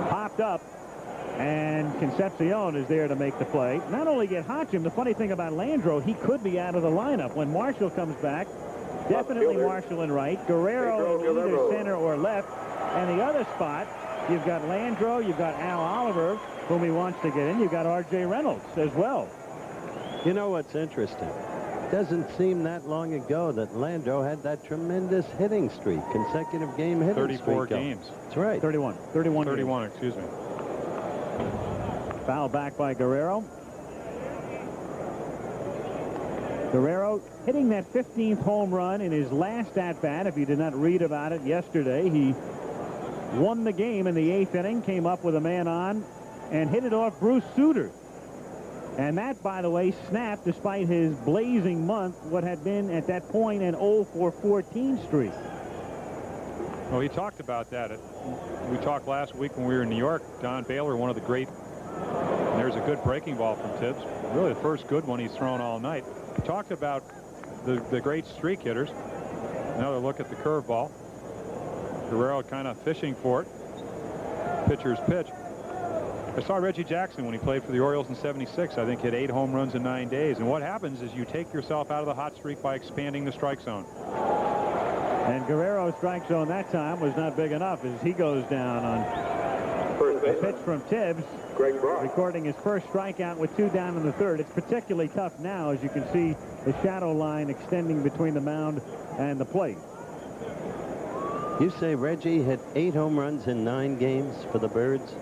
Popped up, and Concepcion is there to make the play. Not only get hot, Jim, the funny thing about Landreau, he could be out of the lineup when Marshall comes back. Definitely Marshall in right, Guerrero in either center or left, and the other spot, you've got Landreau, you've got Al Oliver, whom he wants to get in, you've got R.J. Reynolds as well.
You know what's interesting? Doesn't seem that long ago that Landreau had that tremendous hitting streak, consecutive game hitting
34
streak.
games.
That's right.
31
games. Excuse me.
Foul back by Guerrero. Guerrero hitting that 15th home run in his last at-bat. If you did not read about it yesterday, he won the game in the 8th inning, came up with a man on, and hit it off Bruce Sutter. And that, by the way, snapped despite his blazing month, what had been at that point an 0-for-14 streak.
Well, he talked about that. We talked last week when we were in New York. Don Baylor, one of the great, and there's a good breaking ball from Tibbs. Really the first good one he's thrown all night. He talked about the great streak hitters. Another look at the curveball. Guerrero kind of fishing for it. Pitcher's pitch. I saw Reggie Jackson when he played for the Orioles in '76. I think hit 8 home runs in 9 days. And what happens is you take yourself out of the hot streak by expanding the strike zone.
And Guerrero's strike zone that time was not big enough as he goes down on a pitch from Tibbs, recording his first strikeout with 2 down in the 3rd. It's particularly tough now, as you can see the shadow line extending between the mound and the plate.
You say Reggie hit 8 home runs in 9 games for the Birds?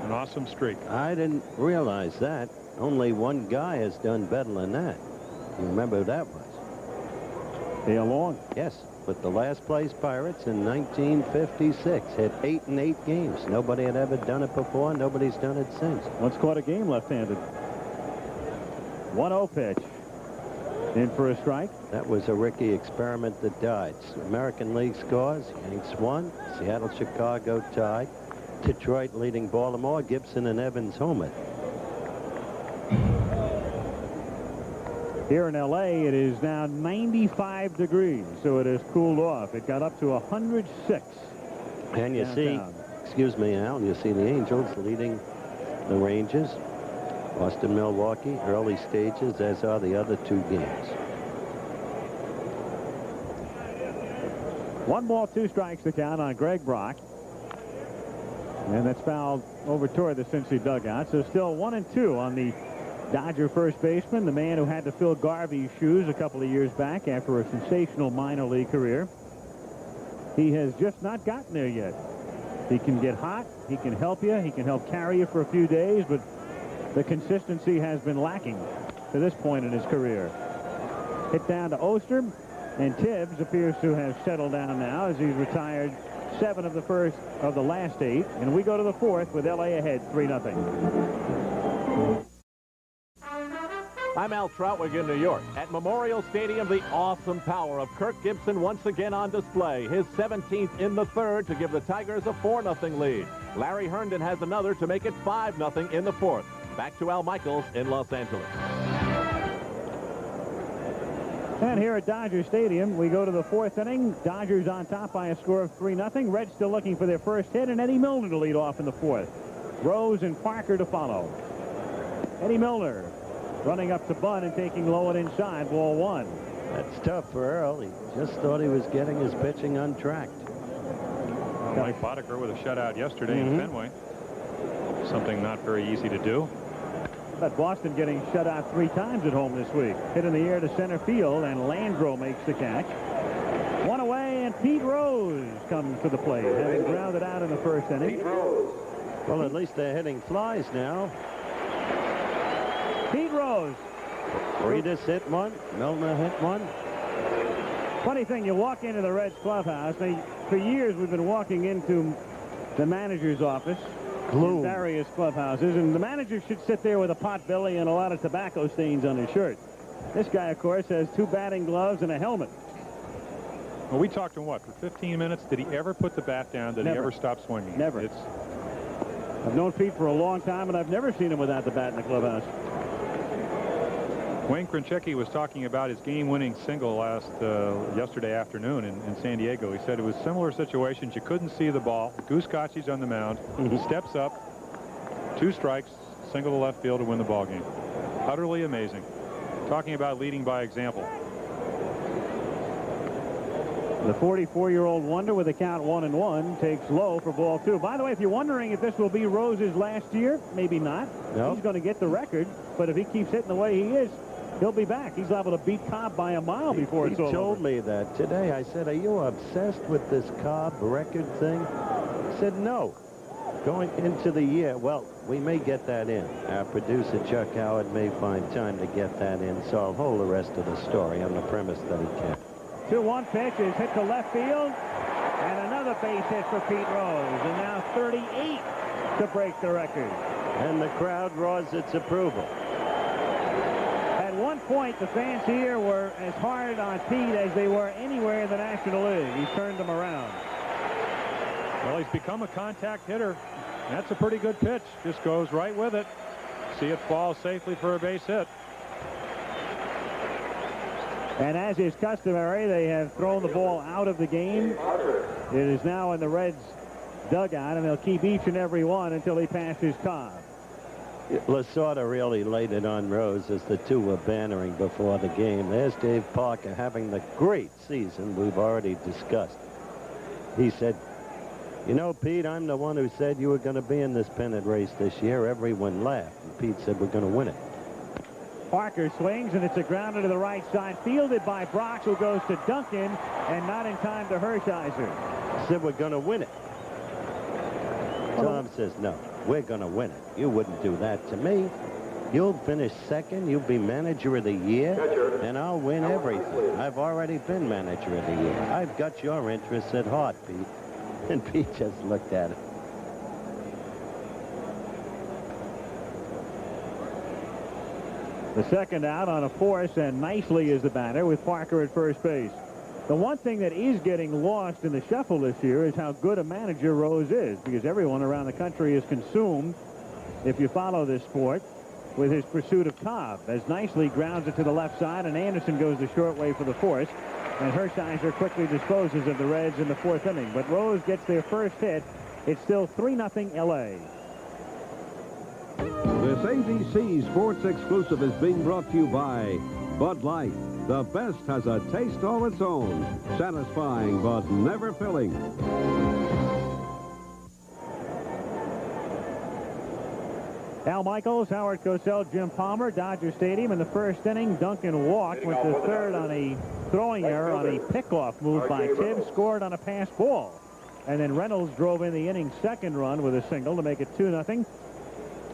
An awesome streak.
I didn't realize that. Only one guy has done better than that. You remember who that was?
Dale Long.
Yes, with the last place Pirates in 1956. Hit 8 in 8 games. Nobody had ever done it before. Nobody's done it since.
Once caught a game left-handed. 1-0 pitch. In for a strike.
That was a Rickey experiment that died. American League scores. Yanks won. Seattle, Chicago tied. Detroit leading Baltimore. Gibson and Evans homered.
Here in L.A., it is now 95 degrees, so it has cooled off. It got up to 106.
And you see, excuse me, Al, you see the Angels leading the Rangers. Boston, Milwaukee, early stages, as are the other 2 games.
1 ball, 2 strikes to count on Greg Brock. And that's fouled over toward the Cincy dugout. So still 1-2 on the Dodger first baseman, the man who had to fill Garvey's shoes a couple of years back after a sensational minor league career. He has just not gotten there yet. He can get hot. He can help you. He can help carry you for a few days, but the consistency has been lacking to this point in his career. Hit down to Oster, and Tibbs appears to have settled down now as he's retired 7 of the first of the last 8, and we go to the 4th with L.A. ahead 3-0.
I'm Al Trautwig in New York. At Memorial Stadium, the awesome power of Kirk Gibson once again on display. His 17th in the 3rd to give the Tigers a 4-0 lead. Larry Herndon has another to make it 5-0 in the 4th. Back to Al Michaels in Los Angeles.
And here at Dodger Stadium, we go to the 4th inning. Dodgers on top by a score of 3-0. Reds still looking for their first hit, and Eddie Milner to lead off in the 4th. Rose and Parker to follow. Eddie Milner running up to bunt and taking low and inside, ball 1.
That's tough for Earl. He just thought he was getting his pitching untracked.
Mike Boddicker with a shutout yesterday in Fenway. Something not very easy to do.
But Boston getting shut out 3 times at home this week. Hit in the air to center field, and Landreau makes the catch. 1 away, and Pete Rose comes to the plate, having grounded out in the 1st inning.
Well, at least they're hitting flies now.
Pete Rose.
Reedus hit 1. Milner hit 1.
Funny thing, you walk into the Reds clubhouse. For years, we've been walking into the manager's office. In various clubhouses, and the manager should sit there with a pot belly and a lot of tobacco stains on his shirt. This guy, of course, has 2 batting gloves and a helmet.
Well, we talked to him, what, for 15 minutes? Did he ever put the bat down? Did he ever stop swinging?
Never. I've known Pete for a long time, and I've never seen him without the bat in the clubhouse.
Wayne Krenchecki was talking about his game-winning single yesterday afternoon in San Diego. He said it was similar situations. You couldn't see the ball. Goose Scotchy's on the mound. He steps up, 2 strikes, single to left field to win the ball game. Utterly amazing. Talking about leading by example.
The 44-year-old wonder with a count 1-1 takes low for ball 2. By the way, if you're wondering if this will be Rose's last year, maybe not.
Nope.
He's going to get the record, but if he keeps hitting the way he is, he'll be back. He's liable to beat Cobb by a mile before it's over.
He told me that today. I said, are you obsessed with this Cobb record thing? He said, no. Going into the year, well, we may get that in. Our producer, Chuck Howard, may find time to get that in, so I'll hold the rest of the story on the premise that he can.
2-1 pitch is hit to left field, and another base hit for Pete Rose, and now 38 to break the record.
And the crowd roars its approval.
At one point, the fans here were as hard on Pete as they were anywhere in the National League. He turned them around.
Well, he's become a contact hitter. That's a pretty good pitch. Just goes right with it. See it fall safely for a base hit.
And as is customary, they have thrown the ball out of the game. It is now in the Reds' dugout, and they'll keep each and every one until he passes Cobb.
Lasorda really laid it on Rose as the two were bannering before the game. There's Dave Parker having the great season we've already discussed. He said, you know, Pete, I'm the one who said you were going to be in this pennant race this year. Everyone laughed. And Pete said, we're going to win it.
Parker swings, and it's a grounder to the right side, fielded by Brox, who goes to Duncan, and not in time to Hershiser.
Said we're going to win it. Tom says, no, we're going to win it. You wouldn't do that to me. You'll finish second. You'll be manager of the year, and I'll win everything. I've already been manager of the year. I've got your interests at heart, Pete. And Pete just looked at it.
The second out on a force, and Nicely is the batter with Parker at first base. The one thing that is getting lost in the shuffle this year is how good a manager Rose is, because everyone around the country is consumed, if you follow this sport, with his pursuit of Cobb, as Nicely grounds it to the left side, and Anderson goes the short way for the force, and Hershiser quickly disposes of the Reds in the 4th inning. But Rose gets their first hit. It's still 3-0 L.A.
This ABC Sports Exclusive is being brought to you by Bud Light. The best has a taste all its own. Satisfying but never filling.
Al Michaels, Howard Cosell, Jim Palmer, Dodger Stadium. In the first inning, Duncan walked, went to third on a throwing error on a pickoff move by Tibbs, scored on a pass ball. And then Reynolds drove in the inning's second run with a single to make it 2-0.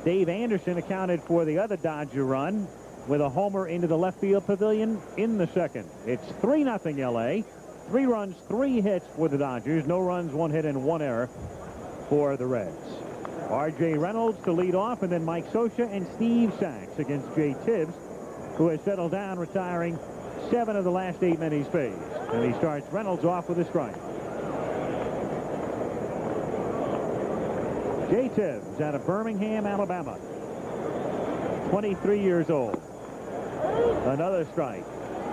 Dave Anderson accounted for the other Dodger run with a homer into the left field pavilion in the second. It's 3-0 L.A. 3 runs, 3 hits for the Dodgers. No runs, 1 hit, and 1 error for the Reds. R.J. Reynolds to lead off, and then Mike Scioscia and Steve Sachs against Jay Tibbs, who has settled down, retiring 7 of the last 8 men he's faced. And he starts Reynolds off with a strike. Jay Tibbs out of Birmingham, Alabama. 23 years old. Another strike.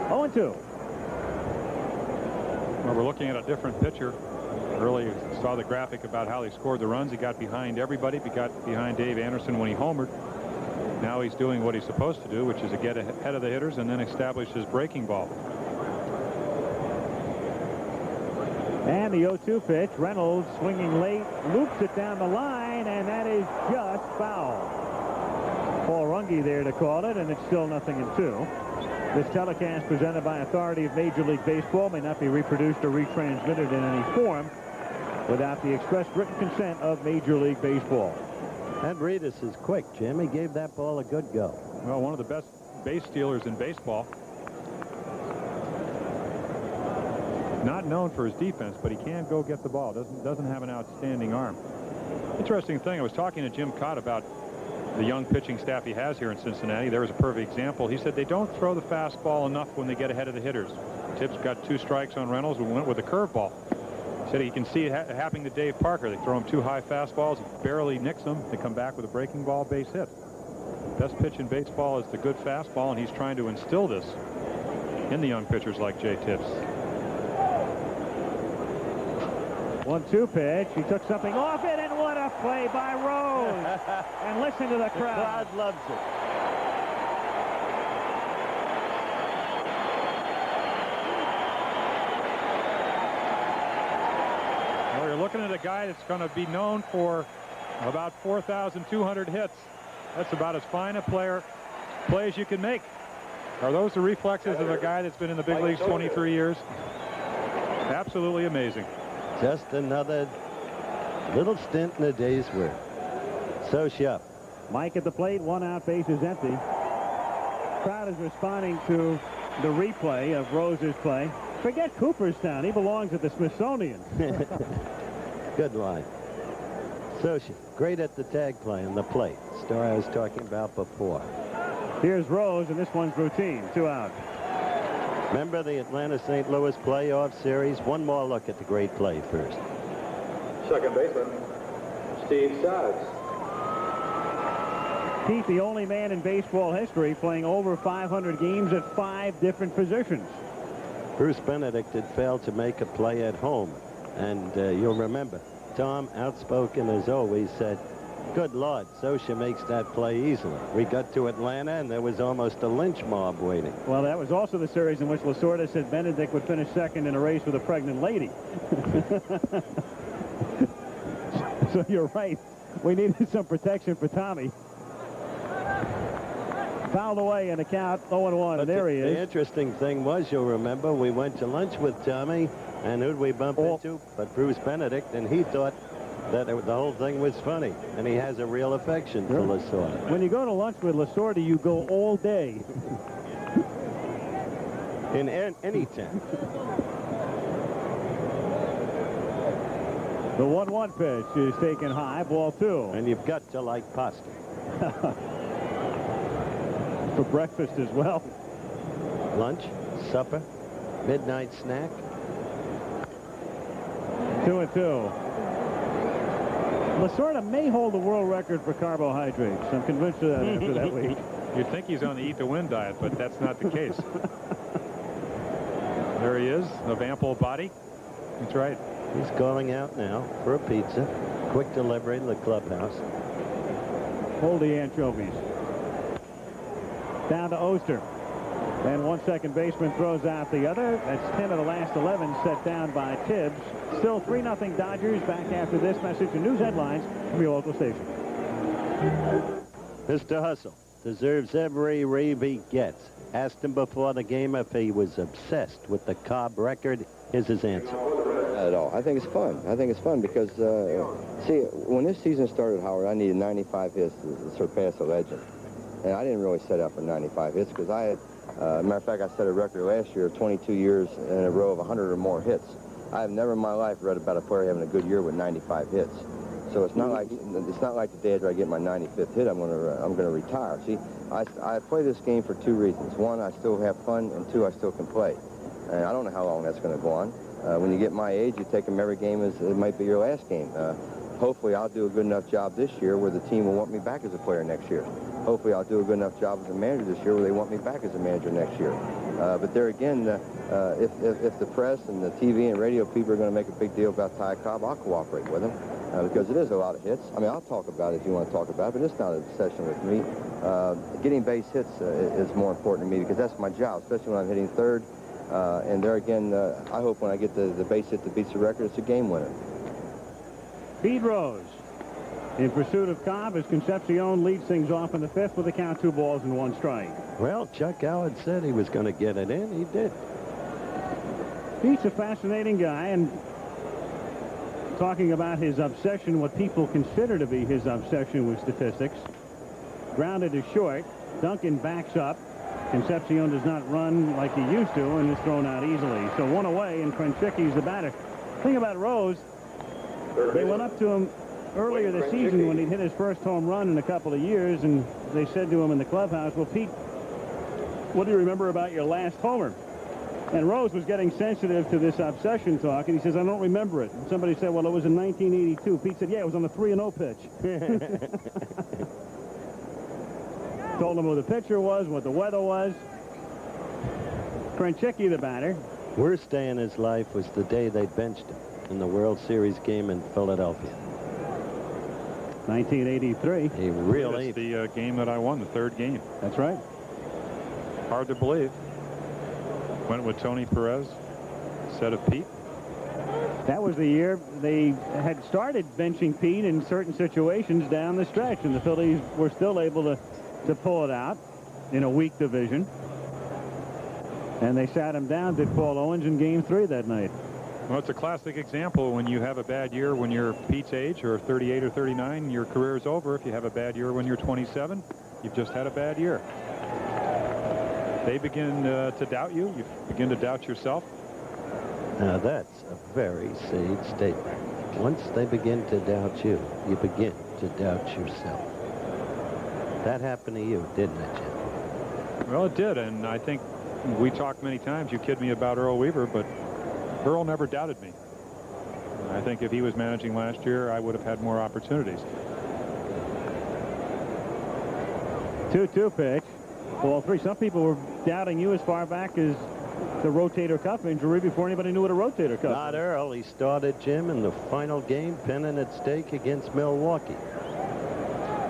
0-2.
Well, we're looking at a different pitcher. Earlier, you saw the graphic about how he scored the runs. He got behind everybody. He got behind Dave Anderson when he homered. Now he's doing what he's supposed to do, which is to get ahead of the hitters and then establish his breaking ball.
And the 0-2 pitch. Reynolds swinging late, loops it down the line, and that is just foul. Paul Runge there to call it, and it's still 0-2. This telecast presented by authority of Major League Baseball may not be reproduced or retransmitted in any form without the express written consent of Major League Baseball.
And Reedus is quick, Jim. He gave that ball a good go.
Well, one of the best base stealers in baseball. Not known for his defense, but he can go get the ball. Doesn't have an outstanding arm. Interesting thing, I was talking to Jim Cott about the young pitching staff he has here in Cincinnati. There was a perfect example. He said they don't throw the fastball enough when they get ahead of the hitters. Tibbs got 2 strikes on Reynolds and went with a curveball. Said he can see it happening to Dave Parker. They throw him 2 high fastballs, barely nicks them. They come back with a breaking ball, base hit. Best pitch in baseball is the good fastball, and he's trying to instill this in the young pitchers like Jay Tibbs.
1-2 pitch. He took something off it, and what a play by Rose. And listen to the crowd.
The crowd loves it.
Well, you're looking at a guy that's going to be known for about 4,200 hits. That's about as fine a play as you can make. Are those the reflexes of a guy that's been in the big leagues 23 years? Absolutely amazing.
Just another little stint in a day's work. Scioscia.
Mike at the plate, 1 out, base is empty. Crowd is responding to the replay of Rose's play. Forget Cooperstown. He belongs at the Smithsonian.
Good line. Scioscia, great at the tag play and the plate. Story I was talking about before.
Here's Rose, and this one's routine. 2 out.
Remember the Atlanta-St. Louis playoff series? One more look at the great play first.
Second baseman, Steve Sags.
Pete, the only man in baseball history playing over 500 games at 5 different positions.
Bruce Benedict had failed to make a play at home. And you'll remember, Tom, outspoken as always, said, good Lord, Scioscia makes that play easily. We got to Atlanta, and there was almost a lynch mob waiting.
Well, that was also the series in which Lasorda said Benedict would finish second in a race with a pregnant lady. So you're right. We needed some protection for Tommy. Fouled away in the count, 0-1, and there he is.
The interesting thing was, you'll remember, we went to lunch with Tommy, and who'd we bump into? But Bruce Benedict, and he thought that the whole thing was funny, and he has a real affection for Lasorda.
When you go to lunch with Lasorda, you go all day.
In any town.
The 1-1 pitch is taken high, ball 2.
And you've got to like pasta.
For breakfast as well.
Lunch, supper, midnight snack.
2-2. Lasorda may hold the world record for carbohydrates. I'm convinced of that after that week.
You'd think he's on the Eat to Win diet, but that's not the case. There he is, of ample body. That's right.
He's calling out now for a pizza. Quick delivery to the clubhouse.
Hold the anchovies. Down to Oster. And one second baseman throws out the other. That's 10 of the last 11 set down by Tibbs. Still 3-0 Dodgers. Back after this message and news headlines from your local station.
Mr. Hustle deserves every rave he gets. Asked him before the game if he was obsessed with the Cobb record. Here's his answer.
Not at all. I think it's fun. I think it's fun because, see, when this season started, Howard, I needed 95 hits to surpass a legend. And I didn't really set out for 95 hits because I had, matter of fact, I set a record last year of 22 years in a row of 100 or more hits. I've never in my life read about a player having a good year with 95 hits. So it's not like the day after I get my 95th hit, I'm gonna retire. See, I play this game for 2 reasons. 1, I still have fun, and 2, I still can play. And I don't know how long that's going to go on. When you get my age, you take them every game as it might be your last game. Hopefully, I'll do a good enough job this year where the team will want me back as a player next year. Hopefully, I'll do a good enough job as a manager this year where they want me back as a manager next year. But there again, if the press and the TV and radio people are going to make a big deal about Ty Cobb, I'll cooperate with them because it is a lot of hits. I mean, I'll talk about it if you want to talk about it, but it's not an obsession with me. Getting base hits is more important to me because that's my job, especially when I'm hitting third. And there again, I hope when I get the base hit that beats the record, it's a game winner.
Pete Rose in pursuit of Cobb as Concepcion leads things off in the 5th with a count 2 balls and 1 strike.
Well, Chuck Howard said he was going to get it in. He did.
Pete's a fascinating guy, and talking about his obsession, what people consider to be his obsession with statistics. Grounded to short. Duncan backs up. Concepcion does not run like he used to and is thrown out easily. So 1 away, and Krenchicki's the batter. Thing about Rose, they went up to him earlier this season when he'd hit his first home run in a couple of years, and they said to him in the clubhouse, well, Pete, what do you remember about your last homer? And Rose was getting sensitive to this obsession talk, and he says, I don't remember it. And somebody said, well, it was in 1982. Pete said, yeah, it was on the 3-0 pitch. Told him who the pitcher was, what the weather was. Krenchicki, the batter.
Worst day in his life was the day they benched him in the World Series game in Philadelphia.
1983.
He really...
It's the game that I won, the third game.
That's right.
Hard to believe. Went with Tony Perez instead of Pete.
That was the year they had started benching Pete in certain situations down the stretch, and the Phillies were still able to pull it out in a weak division. And they sat him down, did Paul Owens in Game 3 that night.
Well, it's a classic example. When you have a bad year when you're Pete's age, or 38 or 39, your career is over. If you have a bad year when you're 27, you've just had a bad year. They begin to doubt you. You begin to doubt yourself.
Now, that's a very sage statement. Once they begin to doubt you, you begin to doubt yourself. That happened to you, didn't it, Jim?
Well, it did, and I think we talked many times. You kid me about Earl Weaver, but Earl never doubted me. I think if he was managing last year, I would have had more opportunities.
2-2 pitch. Ball 3. Some people were doubting you as far back as the rotator cuff injury before anybody knew what a rotator cuff
Not
was.
Earl. He started, Jim, in the final game, pinning at stake against Milwaukee.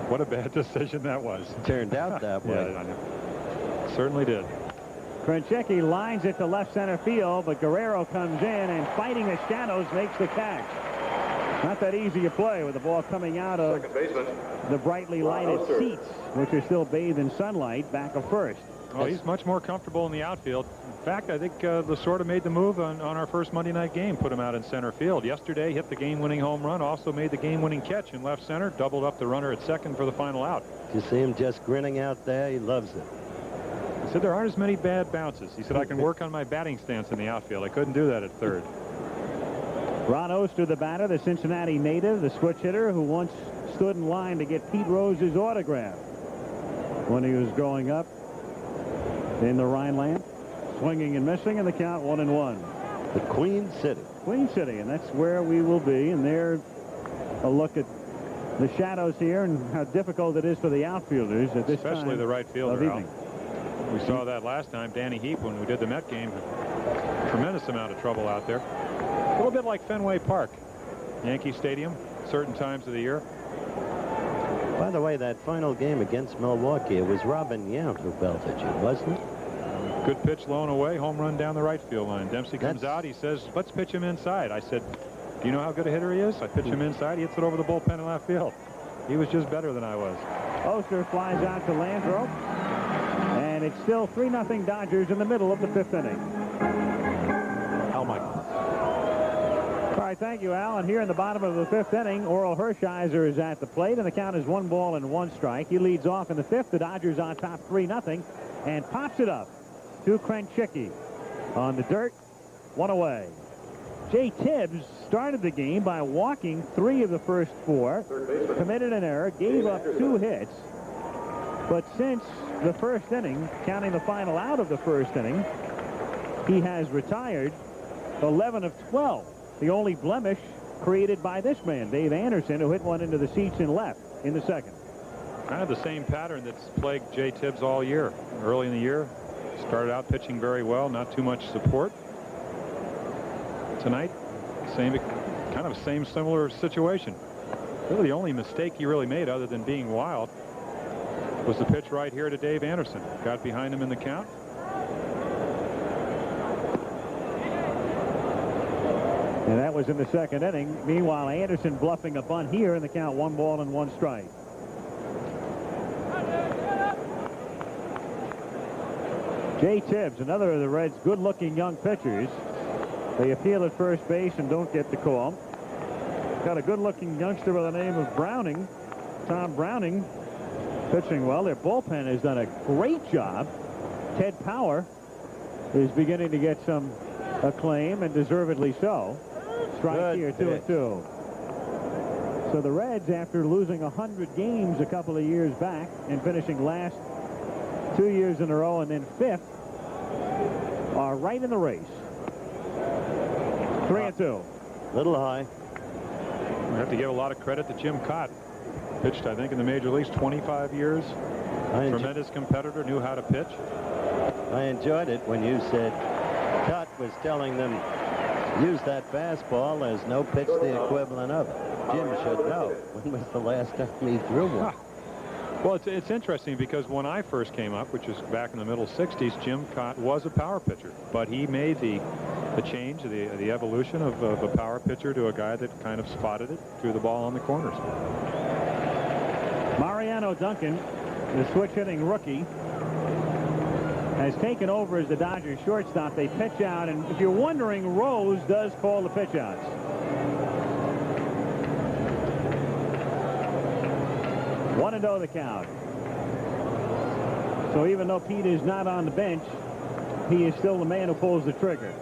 What a bad decision that was.
Turned out that way.
Yeah, I know. Certainly did.
Krenchicki lines it to left center field, but Guerrero comes in and, fighting the shadows, makes the catch. Not that easy a play with the ball coming out of the brightly lighted seats, which are still bathed in sunlight, back of first.
Well, he's much more comfortable in the outfield. In fact, I think Lasorda made the move on our first Monday night game, put him out in center field. Yesterday, hit the game-winning home run, also made the game-winning catch in left center, doubled up the runner at second for the final out.
You see him just grinning out there? He loves it.
He said there aren't as many bad bounces. He said I can work on my batting stance in the outfield. I couldn't do that at third.
Ron Oster, the batter, the Cincinnati native, the switch hitter who once stood in line to get Pete Rose's autograph when he was growing up in the Rhineland. Swinging and missing, and the count 1-1.
The Queen City.
Queen City, and that's where we will be. And there, a look at the shadows here and how difficult it is for the outfilders at this time.
Especially the right fielder,
Al.
We saw that last time, Danny Heap, when we did the Met game. Tremendous amount of trouble out there. A little bit like Fenway Park, Yankee Stadium, certain times of the year.
By the way, that final game against Milwaukee, it was Robin Yount who belted you, wasn't it?
Good pitch, low and away, home run down the right field line. Dempsey comes out. He says, let's pitch him inside. I said, do you know how good a hitter he is? I pitch him inside. He hits it over the bullpen in left field. He was just better than I was.
Oster flies out to Landreau. And it's still 3-0 Dodgers in the middle of the 5th inning.
Al Michaels.
All right, thank you, Al. And here in the bottom of the 5th inning, Oral Hershiser is at the plate, and the count is 1-1 He leads off in the 5th. The Dodgers on top 3-0, and pops it up to Krenchicki on the dirt, 1 away. Jay Tibbs started the game by walking 3 of the first 4, committed an error, gave up 2 hits. But since the first inning, counting the final out of the first inning, he has retired 11 of 12. The only blemish created by this man, Dave Anderson, who hit one into the seats in left in the second.
Kind of the same pattern that's plagued Jay Tibbs all year. Early in the year, started out pitching very well, not too much support. Tonight, similar situation. Really, the only mistake he really made, other than being wild, was the pitch right here to Dave Anderson. Got behind him in the count.
And that was in the second inning. Meanwhile, Anderson bluffing a bunt here in the count, 1-1. Jay Tibbs, another of the Reds' good-looking young pitchers. They appeal at first base and don't get the call. Got a good-looking youngster by the name of Browning, Tom Browning, pitching well. Their bullpen has done a great job. Ted Power is beginning to get some acclaim, and deservedly so. Strike here, 2-2. So the Reds, after losing 100 games a couple of years back and finishing last 2 years in a row and then 5th, are right in the race. 3-2.
Little high.
We have to give a lot of credit to Jim Cott. Pitched, I think, in the major leagues 25 years. Tremendous competitor, knew how to pitch.
I enjoyed it when you said Cott was telling them, use that fastball. There's no pitch the equivalent of it. Jim should know. When was the last time he threw one?
Well, it's interesting because when I first came up, which was back in the middle 60s, Jim Cott was a power pitcher. But he made the change, the evolution of a power pitcher to a guy that kind of spotted it, threw the ball on the corners.
Mariano Duncan, the switch-hitting rookie, has taken over as the Dodgers shortstop. They pitch out, and if you're wondering, Rose does call the pitch outs. One and 0 the count. So even though Pete is not on the bench, he is still the man who pulls the trigger.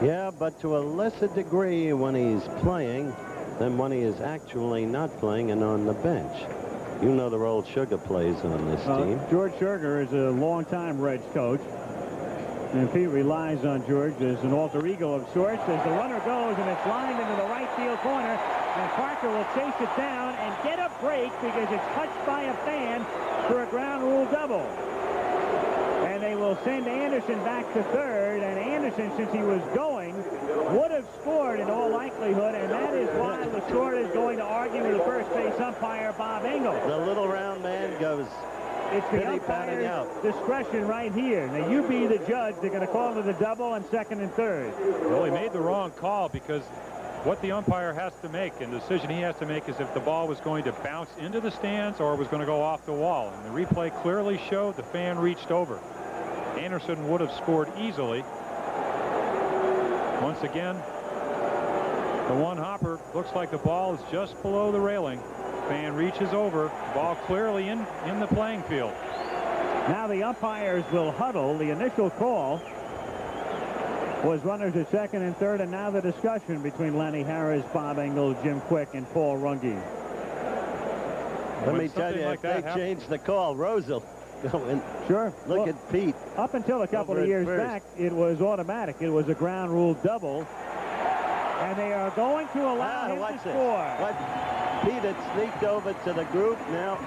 Yeah, but to a lesser degree when he's playing than when he is actually not playing and on the bench. You know the role Sugar plays on this team.
George Sugar is a longtime Reds coach. And Pete relies on George as an alter ego of sorts as the runner goes, and it's lined into the right field corner. And Parker will chase it down and get a break because it's touched by a fan for a ground rule double. And they will send Anderson back to third. And Anderson, since he was going, would have scored in all likelihood. And that is why LaShort is going to argue with the first base umpire, Bob Engel.
The little round man goes.
It's the umpire's discretion right here. Now, you be the judge. They're going to call it a double on second and third.
Well, he made the wrong call because what the umpire has to make, and the decision he has to make, is if the ball was going to bounce into the stands or was going to go off the wall. And the replay clearly showed the fan reached over. Anderson would have scored easily. Once again, the one hopper looks like the ball is just below the railing. Fan reaches over, ball clearly in the playing field.
Now the umpires will huddle. The initial call was runners at second and third, and now the discussion between Lenny Harris, Bob Engel, Jim Quick, and Paul Runge.
Let me tell you, if they change the call, Rose will go in.
Sure.
Look at Pete.
Up until a couple of years back, it was automatic. It was a ground rule double, and they are going to allow him to score.
Pete had sneaked over to the group now.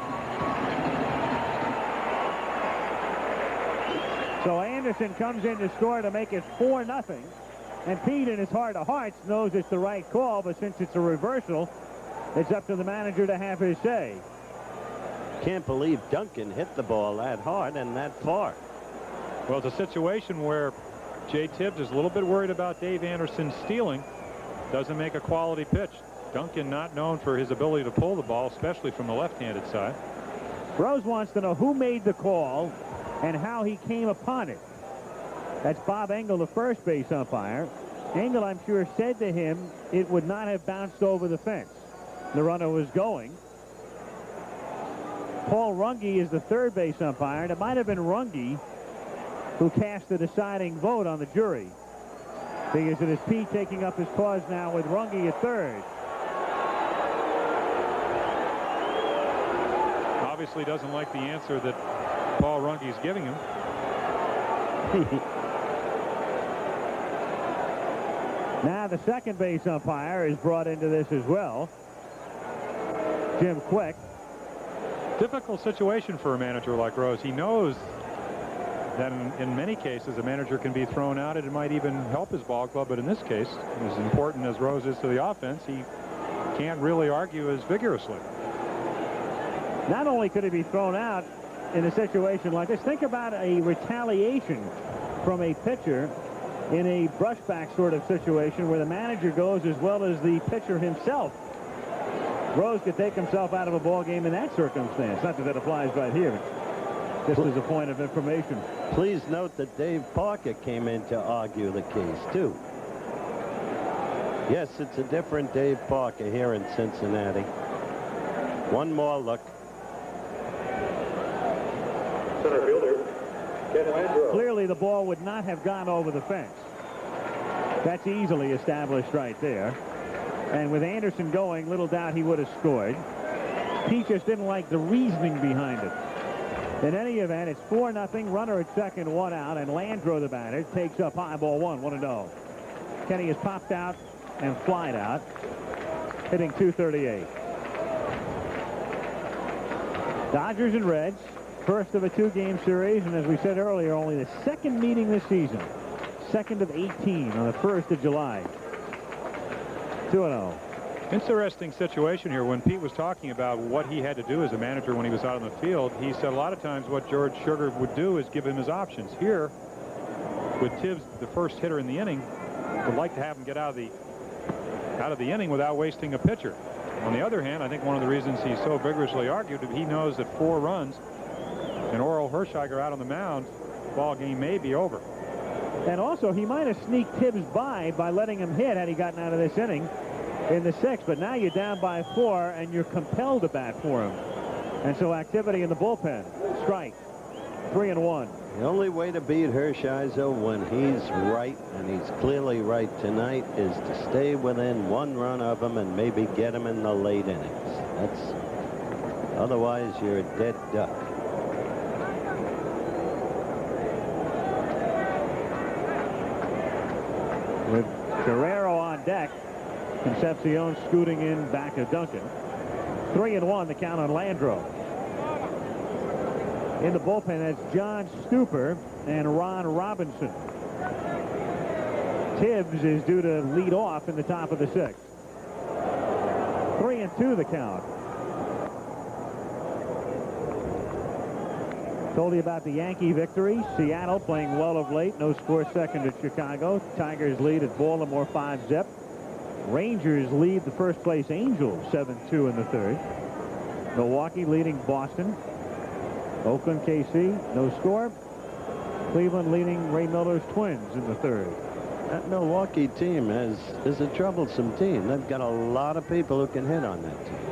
So Anderson comes in to score to make it 4-0. And Pete, in his heart of hearts, knows it's the right call, but since it's a reversal, it's up to the manager to have his say.
Can't believe Duncan hit the ball that hard and that far.
Well, it's a situation where Jay Tibbs is a little bit worried about Dave Anderson stealing. Doesn't make a quality pitch. Duncan not known for his ability to pull the ball, especially from the left-handed side.
Rose wants to know who made the call and how he came upon it. That's Bob Engel, the first base umpire. Engel, I'm sure, said to him it would not have bounced over the fence. The runner was going. Paul Runge is the third base umpire, and it might have been Runge who cast the deciding vote on the jury, because it is Pete taking up his cause now with Runge at third.
Obviously doesn't like the answer that Paul Runge is giving him.
Now the second base umpire is brought into this as well, Jim Quick.
Difficult situation for a manager like Rose. He knows that in many cases a manager can be thrown out, and it might even help his ball club, but in this case, as important as Rose is to the offense, he can't really argue as vigorously.
Not only could he be thrown out in a situation like this, think about a retaliation from a pitcher in a brushback sort of situation where the manager goes as well as the pitcher himself. Rose could take himself out of a ball game in that circumstance. Not that that applies right here, just as a point of information.
Please note that Dave Parker came in to argue the case, too. Yes, it's a different Dave Parker here in Cincinnati. One more look.
Center fielder, Ken Landreau.
Clearly, the ball would not have gone over the fence. That's easily established right there. And with Anderson going, little doubt he would have scored. Pete just didn't like the reasoning behind it. In any event, it's 4-0. Runner at second, 1 out, and Landreau, the batter, takes up high, ball 1, 1-0. Kenny has popped out and flied out, hitting .238. Dodgers and Reds, first of a 2-game series, and as we said earlier, only the second meeting this season. Second of 18 on the 1st of July. 2-0.
Interesting situation here. When Pete was talking about what he had to do as a manager when he was out on the field, he said a lot of times what George Sugar would do is give him his options. Here, with Tibbs, the first hitter in the inning, would like to have him get out of the inning without wasting a pitcher. On the other hand, I think one of the reasons he so vigorously argued, he knows that 4 runs and Orel Hershiser out on the mound, ball game may be over.
And also, he might have sneaked Tibbs by letting him hit had he gotten out of this inning in the 6th. But now you're down by 4, and you're compelled to bat for him. And so activity in the bullpen. Strike. 3-1.
The only way to beat Hershiser when he's right, and he's clearly right tonight, is to stay within 1 run of him and maybe get him in the late innings. Otherwise, you're a dead duck.
With Guerrero on deck, Concepcion scooting in back of Duncan. 3-1, the count on Landreau. In the bullpen, that's John Stuper and Ron Robinson. Tibbs is due to lead off in the top of the 6th. 3-2, the count. Told you about the Yankee victory. Seattle playing well of late. No score second at Chicago. Tigers lead at Baltimore 5-zip. Rangers lead the first place Angels 7-2 in the 3rd. Milwaukee leading Boston. Oakland, KC, no score. Cleveland leading Ray Miller's Twins in the 3rd.
That Milwaukee team is a troublesome team. They've got a lot of people who can hit on that team.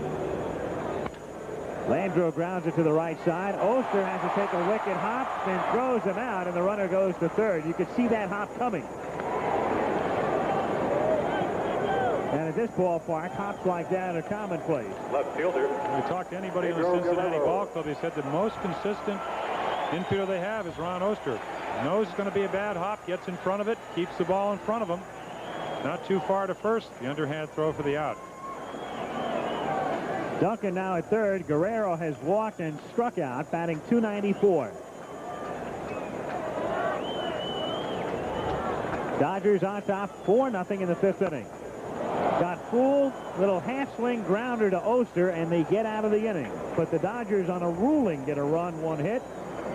Landreau grounds it to the right side. Oster has to take a wicked hop, then throws him out, and the runner goes to 3rd. You could see that hop coming. And at this ballpark, hops like that are commonplace.
Left fielder.
When you talk to anybody in the Cincinnati ball club, they said the most consistent infielder they have is Ron Oster. Knows it's going to be a bad hop, gets in front of it, keeps the ball in front of him. Not too far to first. The underhand throw for the out.
Duncan now at 3rd. Guerrero has walked and struck out, batting .294. Dodgers on top, 4-0 in the 5th inning. Got fooled, little half-swing grounder to Oster, and they get out of the inning. But the Dodgers on a ruling get a run, 1 hit.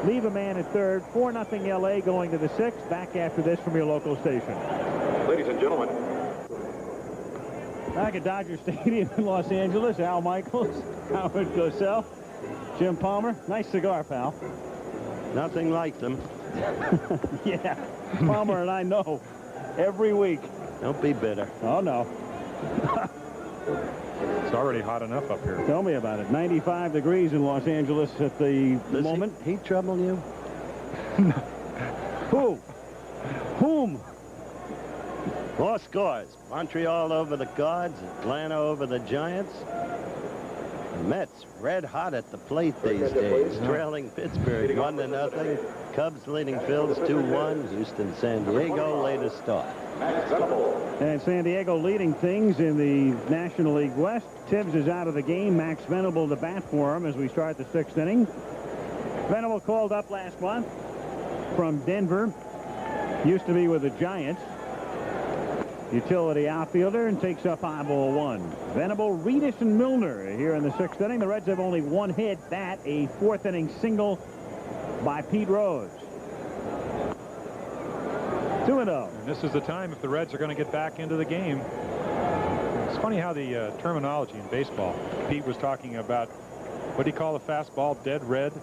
Leave a man at 3rd. 4-0 L.A. going to the 6th. Back after this from your local station.
Ladies and gentlemen.
Back at Dodger Stadium in Los Angeles, Al Michaels, Howard Cosell, Jim Palmer. Nice cigar, pal.
Nothing like them.
Yeah, Palmer and I know every week.
Don't be bitter.
Oh, no.
It's already hot enough up here.
Tell me about it. 95 degrees in Los Angeles at the moment.
He trouble you?
Who? Whom?
4 scores. Montreal over the Cards, Atlanta over the Giants. The Mets red hot at the plate these days, trailing Pittsburgh 1-0. Cubs leading Phils 2-1. Houston, San Diego, latest start.
And San Diego leading things in the National League West. Tibbs is out of the game. Max Venable to bat for him as we start the 6th inning. Venable called up last month from Denver. Used to be with the Giants. Utility outfielder, and takes up high, ball 1. Venable, Reedus, and Milner here in the 6th inning. The Reds have only 1 hit. That a 4th inning single by Pete Rose. 2-0.
And this is the time if the Reds are going to get back into the game. It's funny how the terminology in baseball. Pete was talking about, what do you call the fastball? Dead red.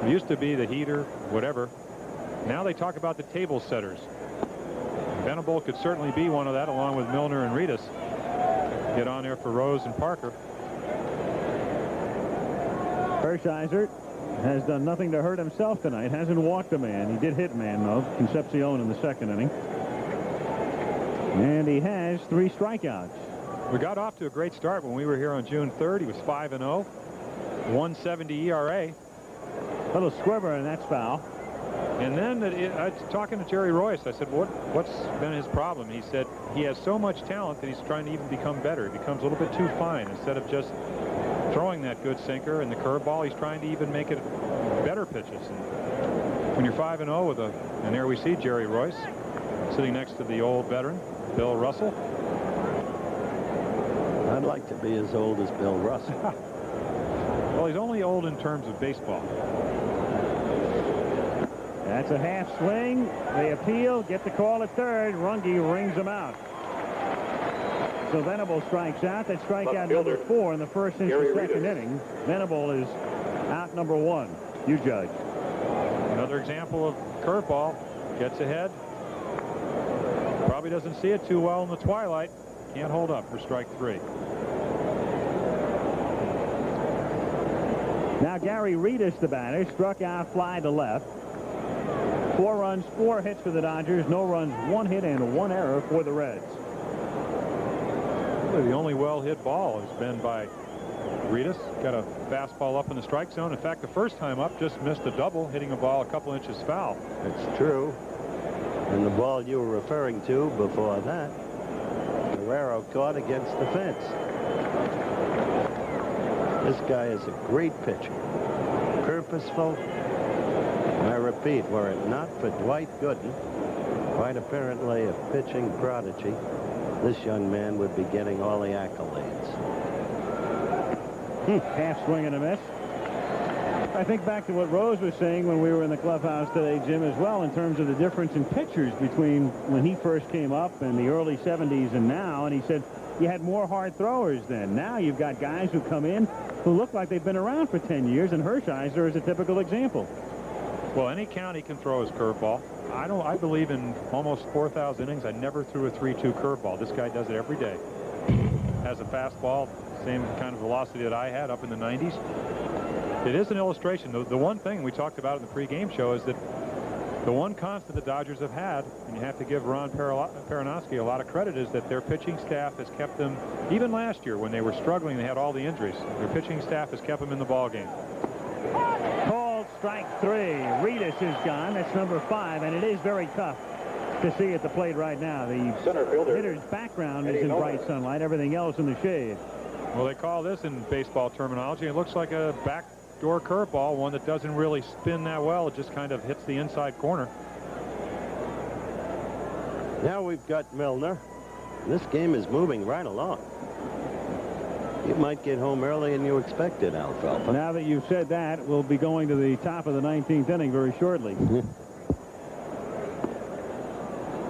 It used to be the heater, whatever. Now they talk about the table setters. Venable could certainly be one of that, along with Milner and Reedus. Get on there for Rose and Parker.
Hershiser has done nothing to hurt himself tonight. Hasn't walked a man. He did hit man, though. Concepcion in the 2nd inning. And he has 3 strikeouts.
We got off to a great start when we were here on June 3rd. He was 5-0. 1.70 ERA.
Little squibber, and that's foul.
And then I was talking to Jerry Royce. I said, what's been his problem? He said he has so much talent that he's trying to even become better. He becomes a little bit too fine. Instead of just throwing that good sinker and the curveball, he's trying to even make it better pitches. And when you're 5-0 with and there we see Jerry Royce sitting next to the old veteran, Bill Russell.
I'd like to be as old as Bill Russell.
Well, he's only old in terms of baseball.
That's a half swing. They appeal, get the call at third. Runge rings him out. So Venable strikes out. That strikeout number 4 in the first and second inning. Venable is out number 1. You judge.
Another example of curveball. Gets ahead. Probably doesn't see it too well in the twilight. Can't hold up for strike 3.
Now Gary Reedus, the batter, struck out, fly to left. 4 runs, 4 hits for the Dodgers. No runs, 1 hit, and 1 error for the Reds.
Really the only well-hit ball has been by Reedus. Got a fastball up in the strike zone. In fact, the first time up just missed a double, hitting a ball a couple inches foul.
It's true. And the ball you were referring to before that, Guerrero caught against the fence. This guy is a great pitcher. Purposeful. I repeat, were it not for Dwight Gooden, quite apparently a pitching prodigy, this young man would be getting all the accolades.
Half swing and a miss. I think back to what Rose was saying when we were in the clubhouse today, Jim, as well, in terms of the difference in pitchers between when he first came up in the early 70s and now. And he said you had more hard throwers then. Now you've got guys who come in who look like they've been around for 10 years, and Hershiser is a typical example.
Well, any count he can throw his curveball. I believe in almost 4,000 innings, I never threw a 3-2 curveball. This guy does it every day. Has a fastball, same kind of velocity that I had up in the 90s. It is an illustration. The one thing we talked about in the pregame show is that the one constant the Dodgers have had, and you have to give Ron Peronoski a lot of credit, is that their pitching staff has kept them, even last year when they were struggling, they had all the injuries. Their pitching staff has kept them in the ballgame.
Called strike 3. Reedus is gone. That's number 5, and it is very tough to see at the plate right now. The
Center fielder
hitter's background is in bright sunlight, everything else in the shade.
Well, they call this in baseball terminology. It looks like a backdoor curveball, one that doesn't really spin that well. It just kind of hits the inside corner.
Now we've got Milner. This game is moving right along. You might get home earlier than you expected, Alfalfa.
Now that you've said that, we'll be going to the top of the 19th inning very shortly.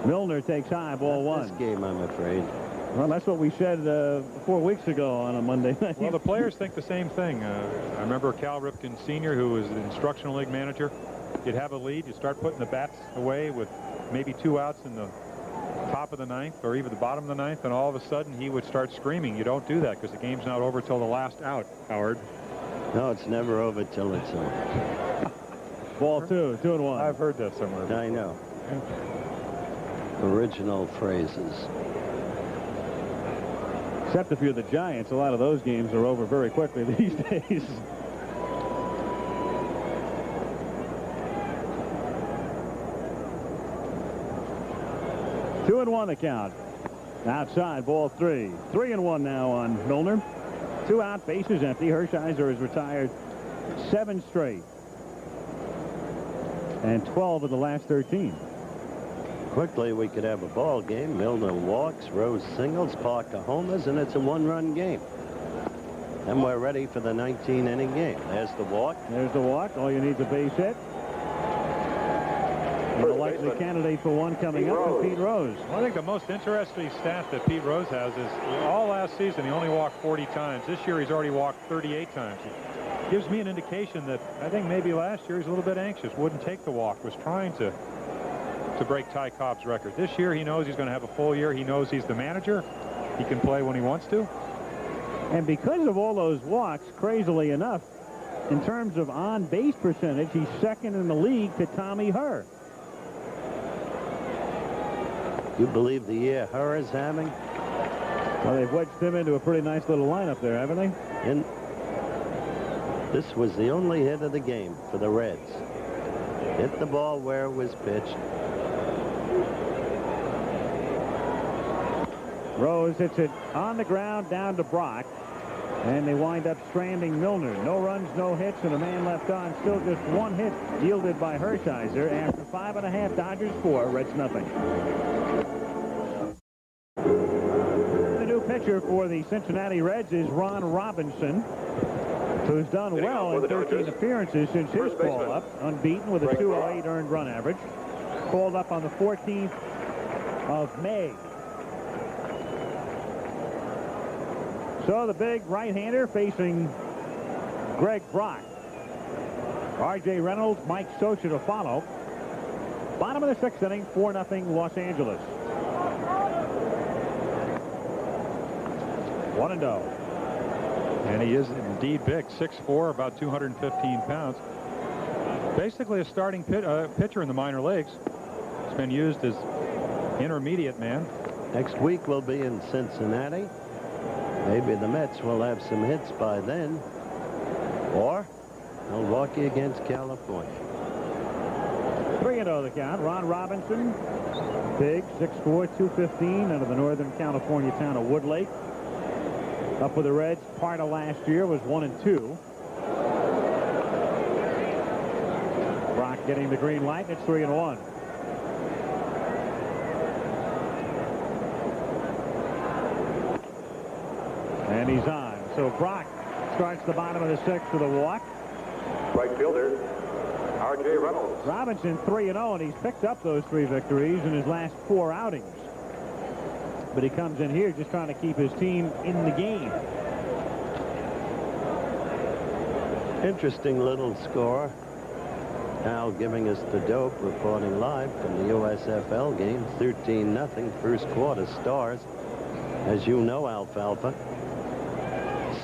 Milner takes high, ball 1.
This game, I'm afraid.
Well, that's what we said 4 weeks ago on a Monday night.
Well, the players think the same thing. I remember Cal Ripken Sr., who was the instructional league manager. You'd have a lead, you'd start putting the bats away with maybe 2 outs in the top of the 9th or even the bottom of the 9th, and all of a sudden he would start screaming. You don't do that because the game's not over till the last out, Howard.
No, it's never over till it's over.
Ball 2, 2-1.
I've heard that somewhere.
I know. Original phrases.
Except if you're the Giants, a lot of those games are over very quickly these days. Two and 1 the count. Outside, ball 3. 3-1 now on Milner. 2 out, bases empty. Hershiser has retired 7 straight. And 12 of the last 13.
Quickly, we could have a ball game. Milner walks, Rose singles, Parker homers, and it's a 1-run game. And we're ready for the 19-inning game. There's the walk.
There's the walk. All you need is a base hit. And the likely candidate for one coming up is Pete Rose.
Well, I think the most interesting stat that Pete Rose has is all last season he only walked 40 times. This year he's already walked 38 times. It gives me an indication that I think maybe last year he's a little bit anxious, wouldn't take the walk, was trying to break Ty Cobb's record. This year he knows he's going to have a full year. He knows he's the manager. He can play when he wants to.
And because of all those walks, crazily enough, in terms of on-base percentage, he's second in the league to Tommy Herr.
You believe the year Herr is having?
Well, they've wedged him into a pretty nice little lineup there, haven't they?
And This was the only hit of the game for the Reds. Hit the ball where it was pitched.
Rose hits it on the ground down to Brock. And they wind up stranding Milner. No runs, no hits, and a man left on. Still just one hit yielded by Hershiser after 5.5. Dodgers 4, Reds nothing. The new pitcher for the Cincinnati Reds is Ron Robinson, who's done well in 13 appearances since his call-up. Unbeaten with a 208 earned run average. Called up on the 14th of May. So the big right-hander facing Greg Brock. R.J. Reynolds, Mike Socha to follow. Bottom of the 6th inning, 4-0 Los Angeles. 1-0.
And he is indeed big, 6'4", about 215 pounds. Basically a starting pitcher in the minor leagues. He's been used as intermediate man.
Next week we'll be in Cincinnati. Maybe the Mets will have some hits by then. Or Milwaukee against California.
3-0 the count. Ron Robinson, big, 6'4", 215, out of the northern California town of Woodlake. Up with the Reds, part of last year was 1-2. Brock getting the green light, and it's 3-1. And he's on. So Brock starts the bottom of the 6th with a walk.
Right fielder, R.J. Reynolds.
Robinson 3-0, and he's picked up those 3 victories in his last 4 outings. But he comes in here just trying to keep his team in the game.
Interesting little score. Al giving us the dope, reporting live from the USFL game. 13-0 first quarter Stars. As you know, Alfalfa,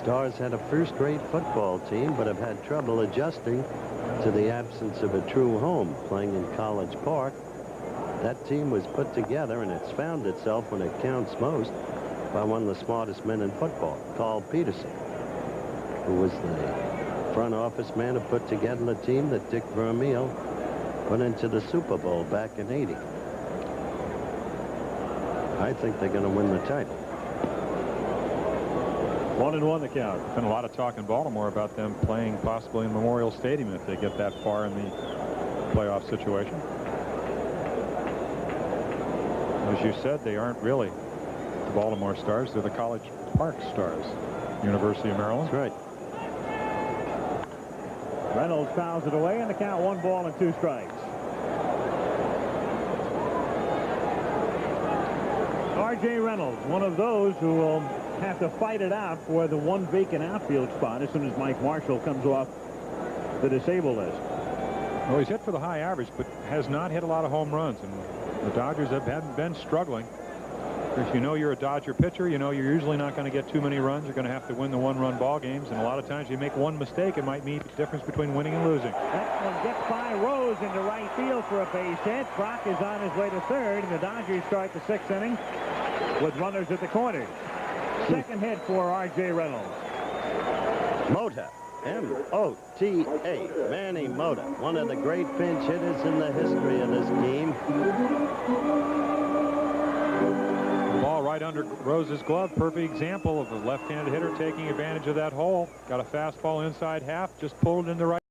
Stars had a first-rate football team, but have had trouble adjusting to the absence of a true home, playing in College Park. That team was put together, and it's found itself, when it counts most, by one of the smartest men in football, Carl Peterson, who was the front office man who put together the team that Dick Vermeil put into the Super Bowl back in '80. I think they're going to win the title.
1-1 the count.
Been a lot of talk in Baltimore about them playing possibly in Memorial Stadium if they get that far in the playoff situation. As you said, they aren't really the Baltimore Stars. They're the College Park Stars, University of Maryland.
That's right.
Reynolds fouls it away, and the count 1 ball and 2 strikes. R.J. Reynolds, one of those who will have to fight it out for the 1 vacant outfield spot as soon as Mike Marshall comes off the disabled list.
Well, he's hit for the high average, but has not hit a lot of home runs, and the Dodgers have been struggling. If you know you're a Dodger pitcher, you know you're usually not going to get too many runs. You're going to have to win the 1-run ball games, and a lot of times you make one mistake, it might mean the difference between winning and losing.
That one gets by Rose into right field for a base hit. Brock is on his way to third, and the Dodgers start the 6th inning with runners at the corners. Second hit for R.J. Reynolds.
Mota, M-O-T-A, Manny Mota, one of the great pinch hitters in the history of this game.
Ball right under Rose's glove. Perfect example of a left-handed hitter taking advantage of that hole. Got a fastball inside half, just pulled in the right.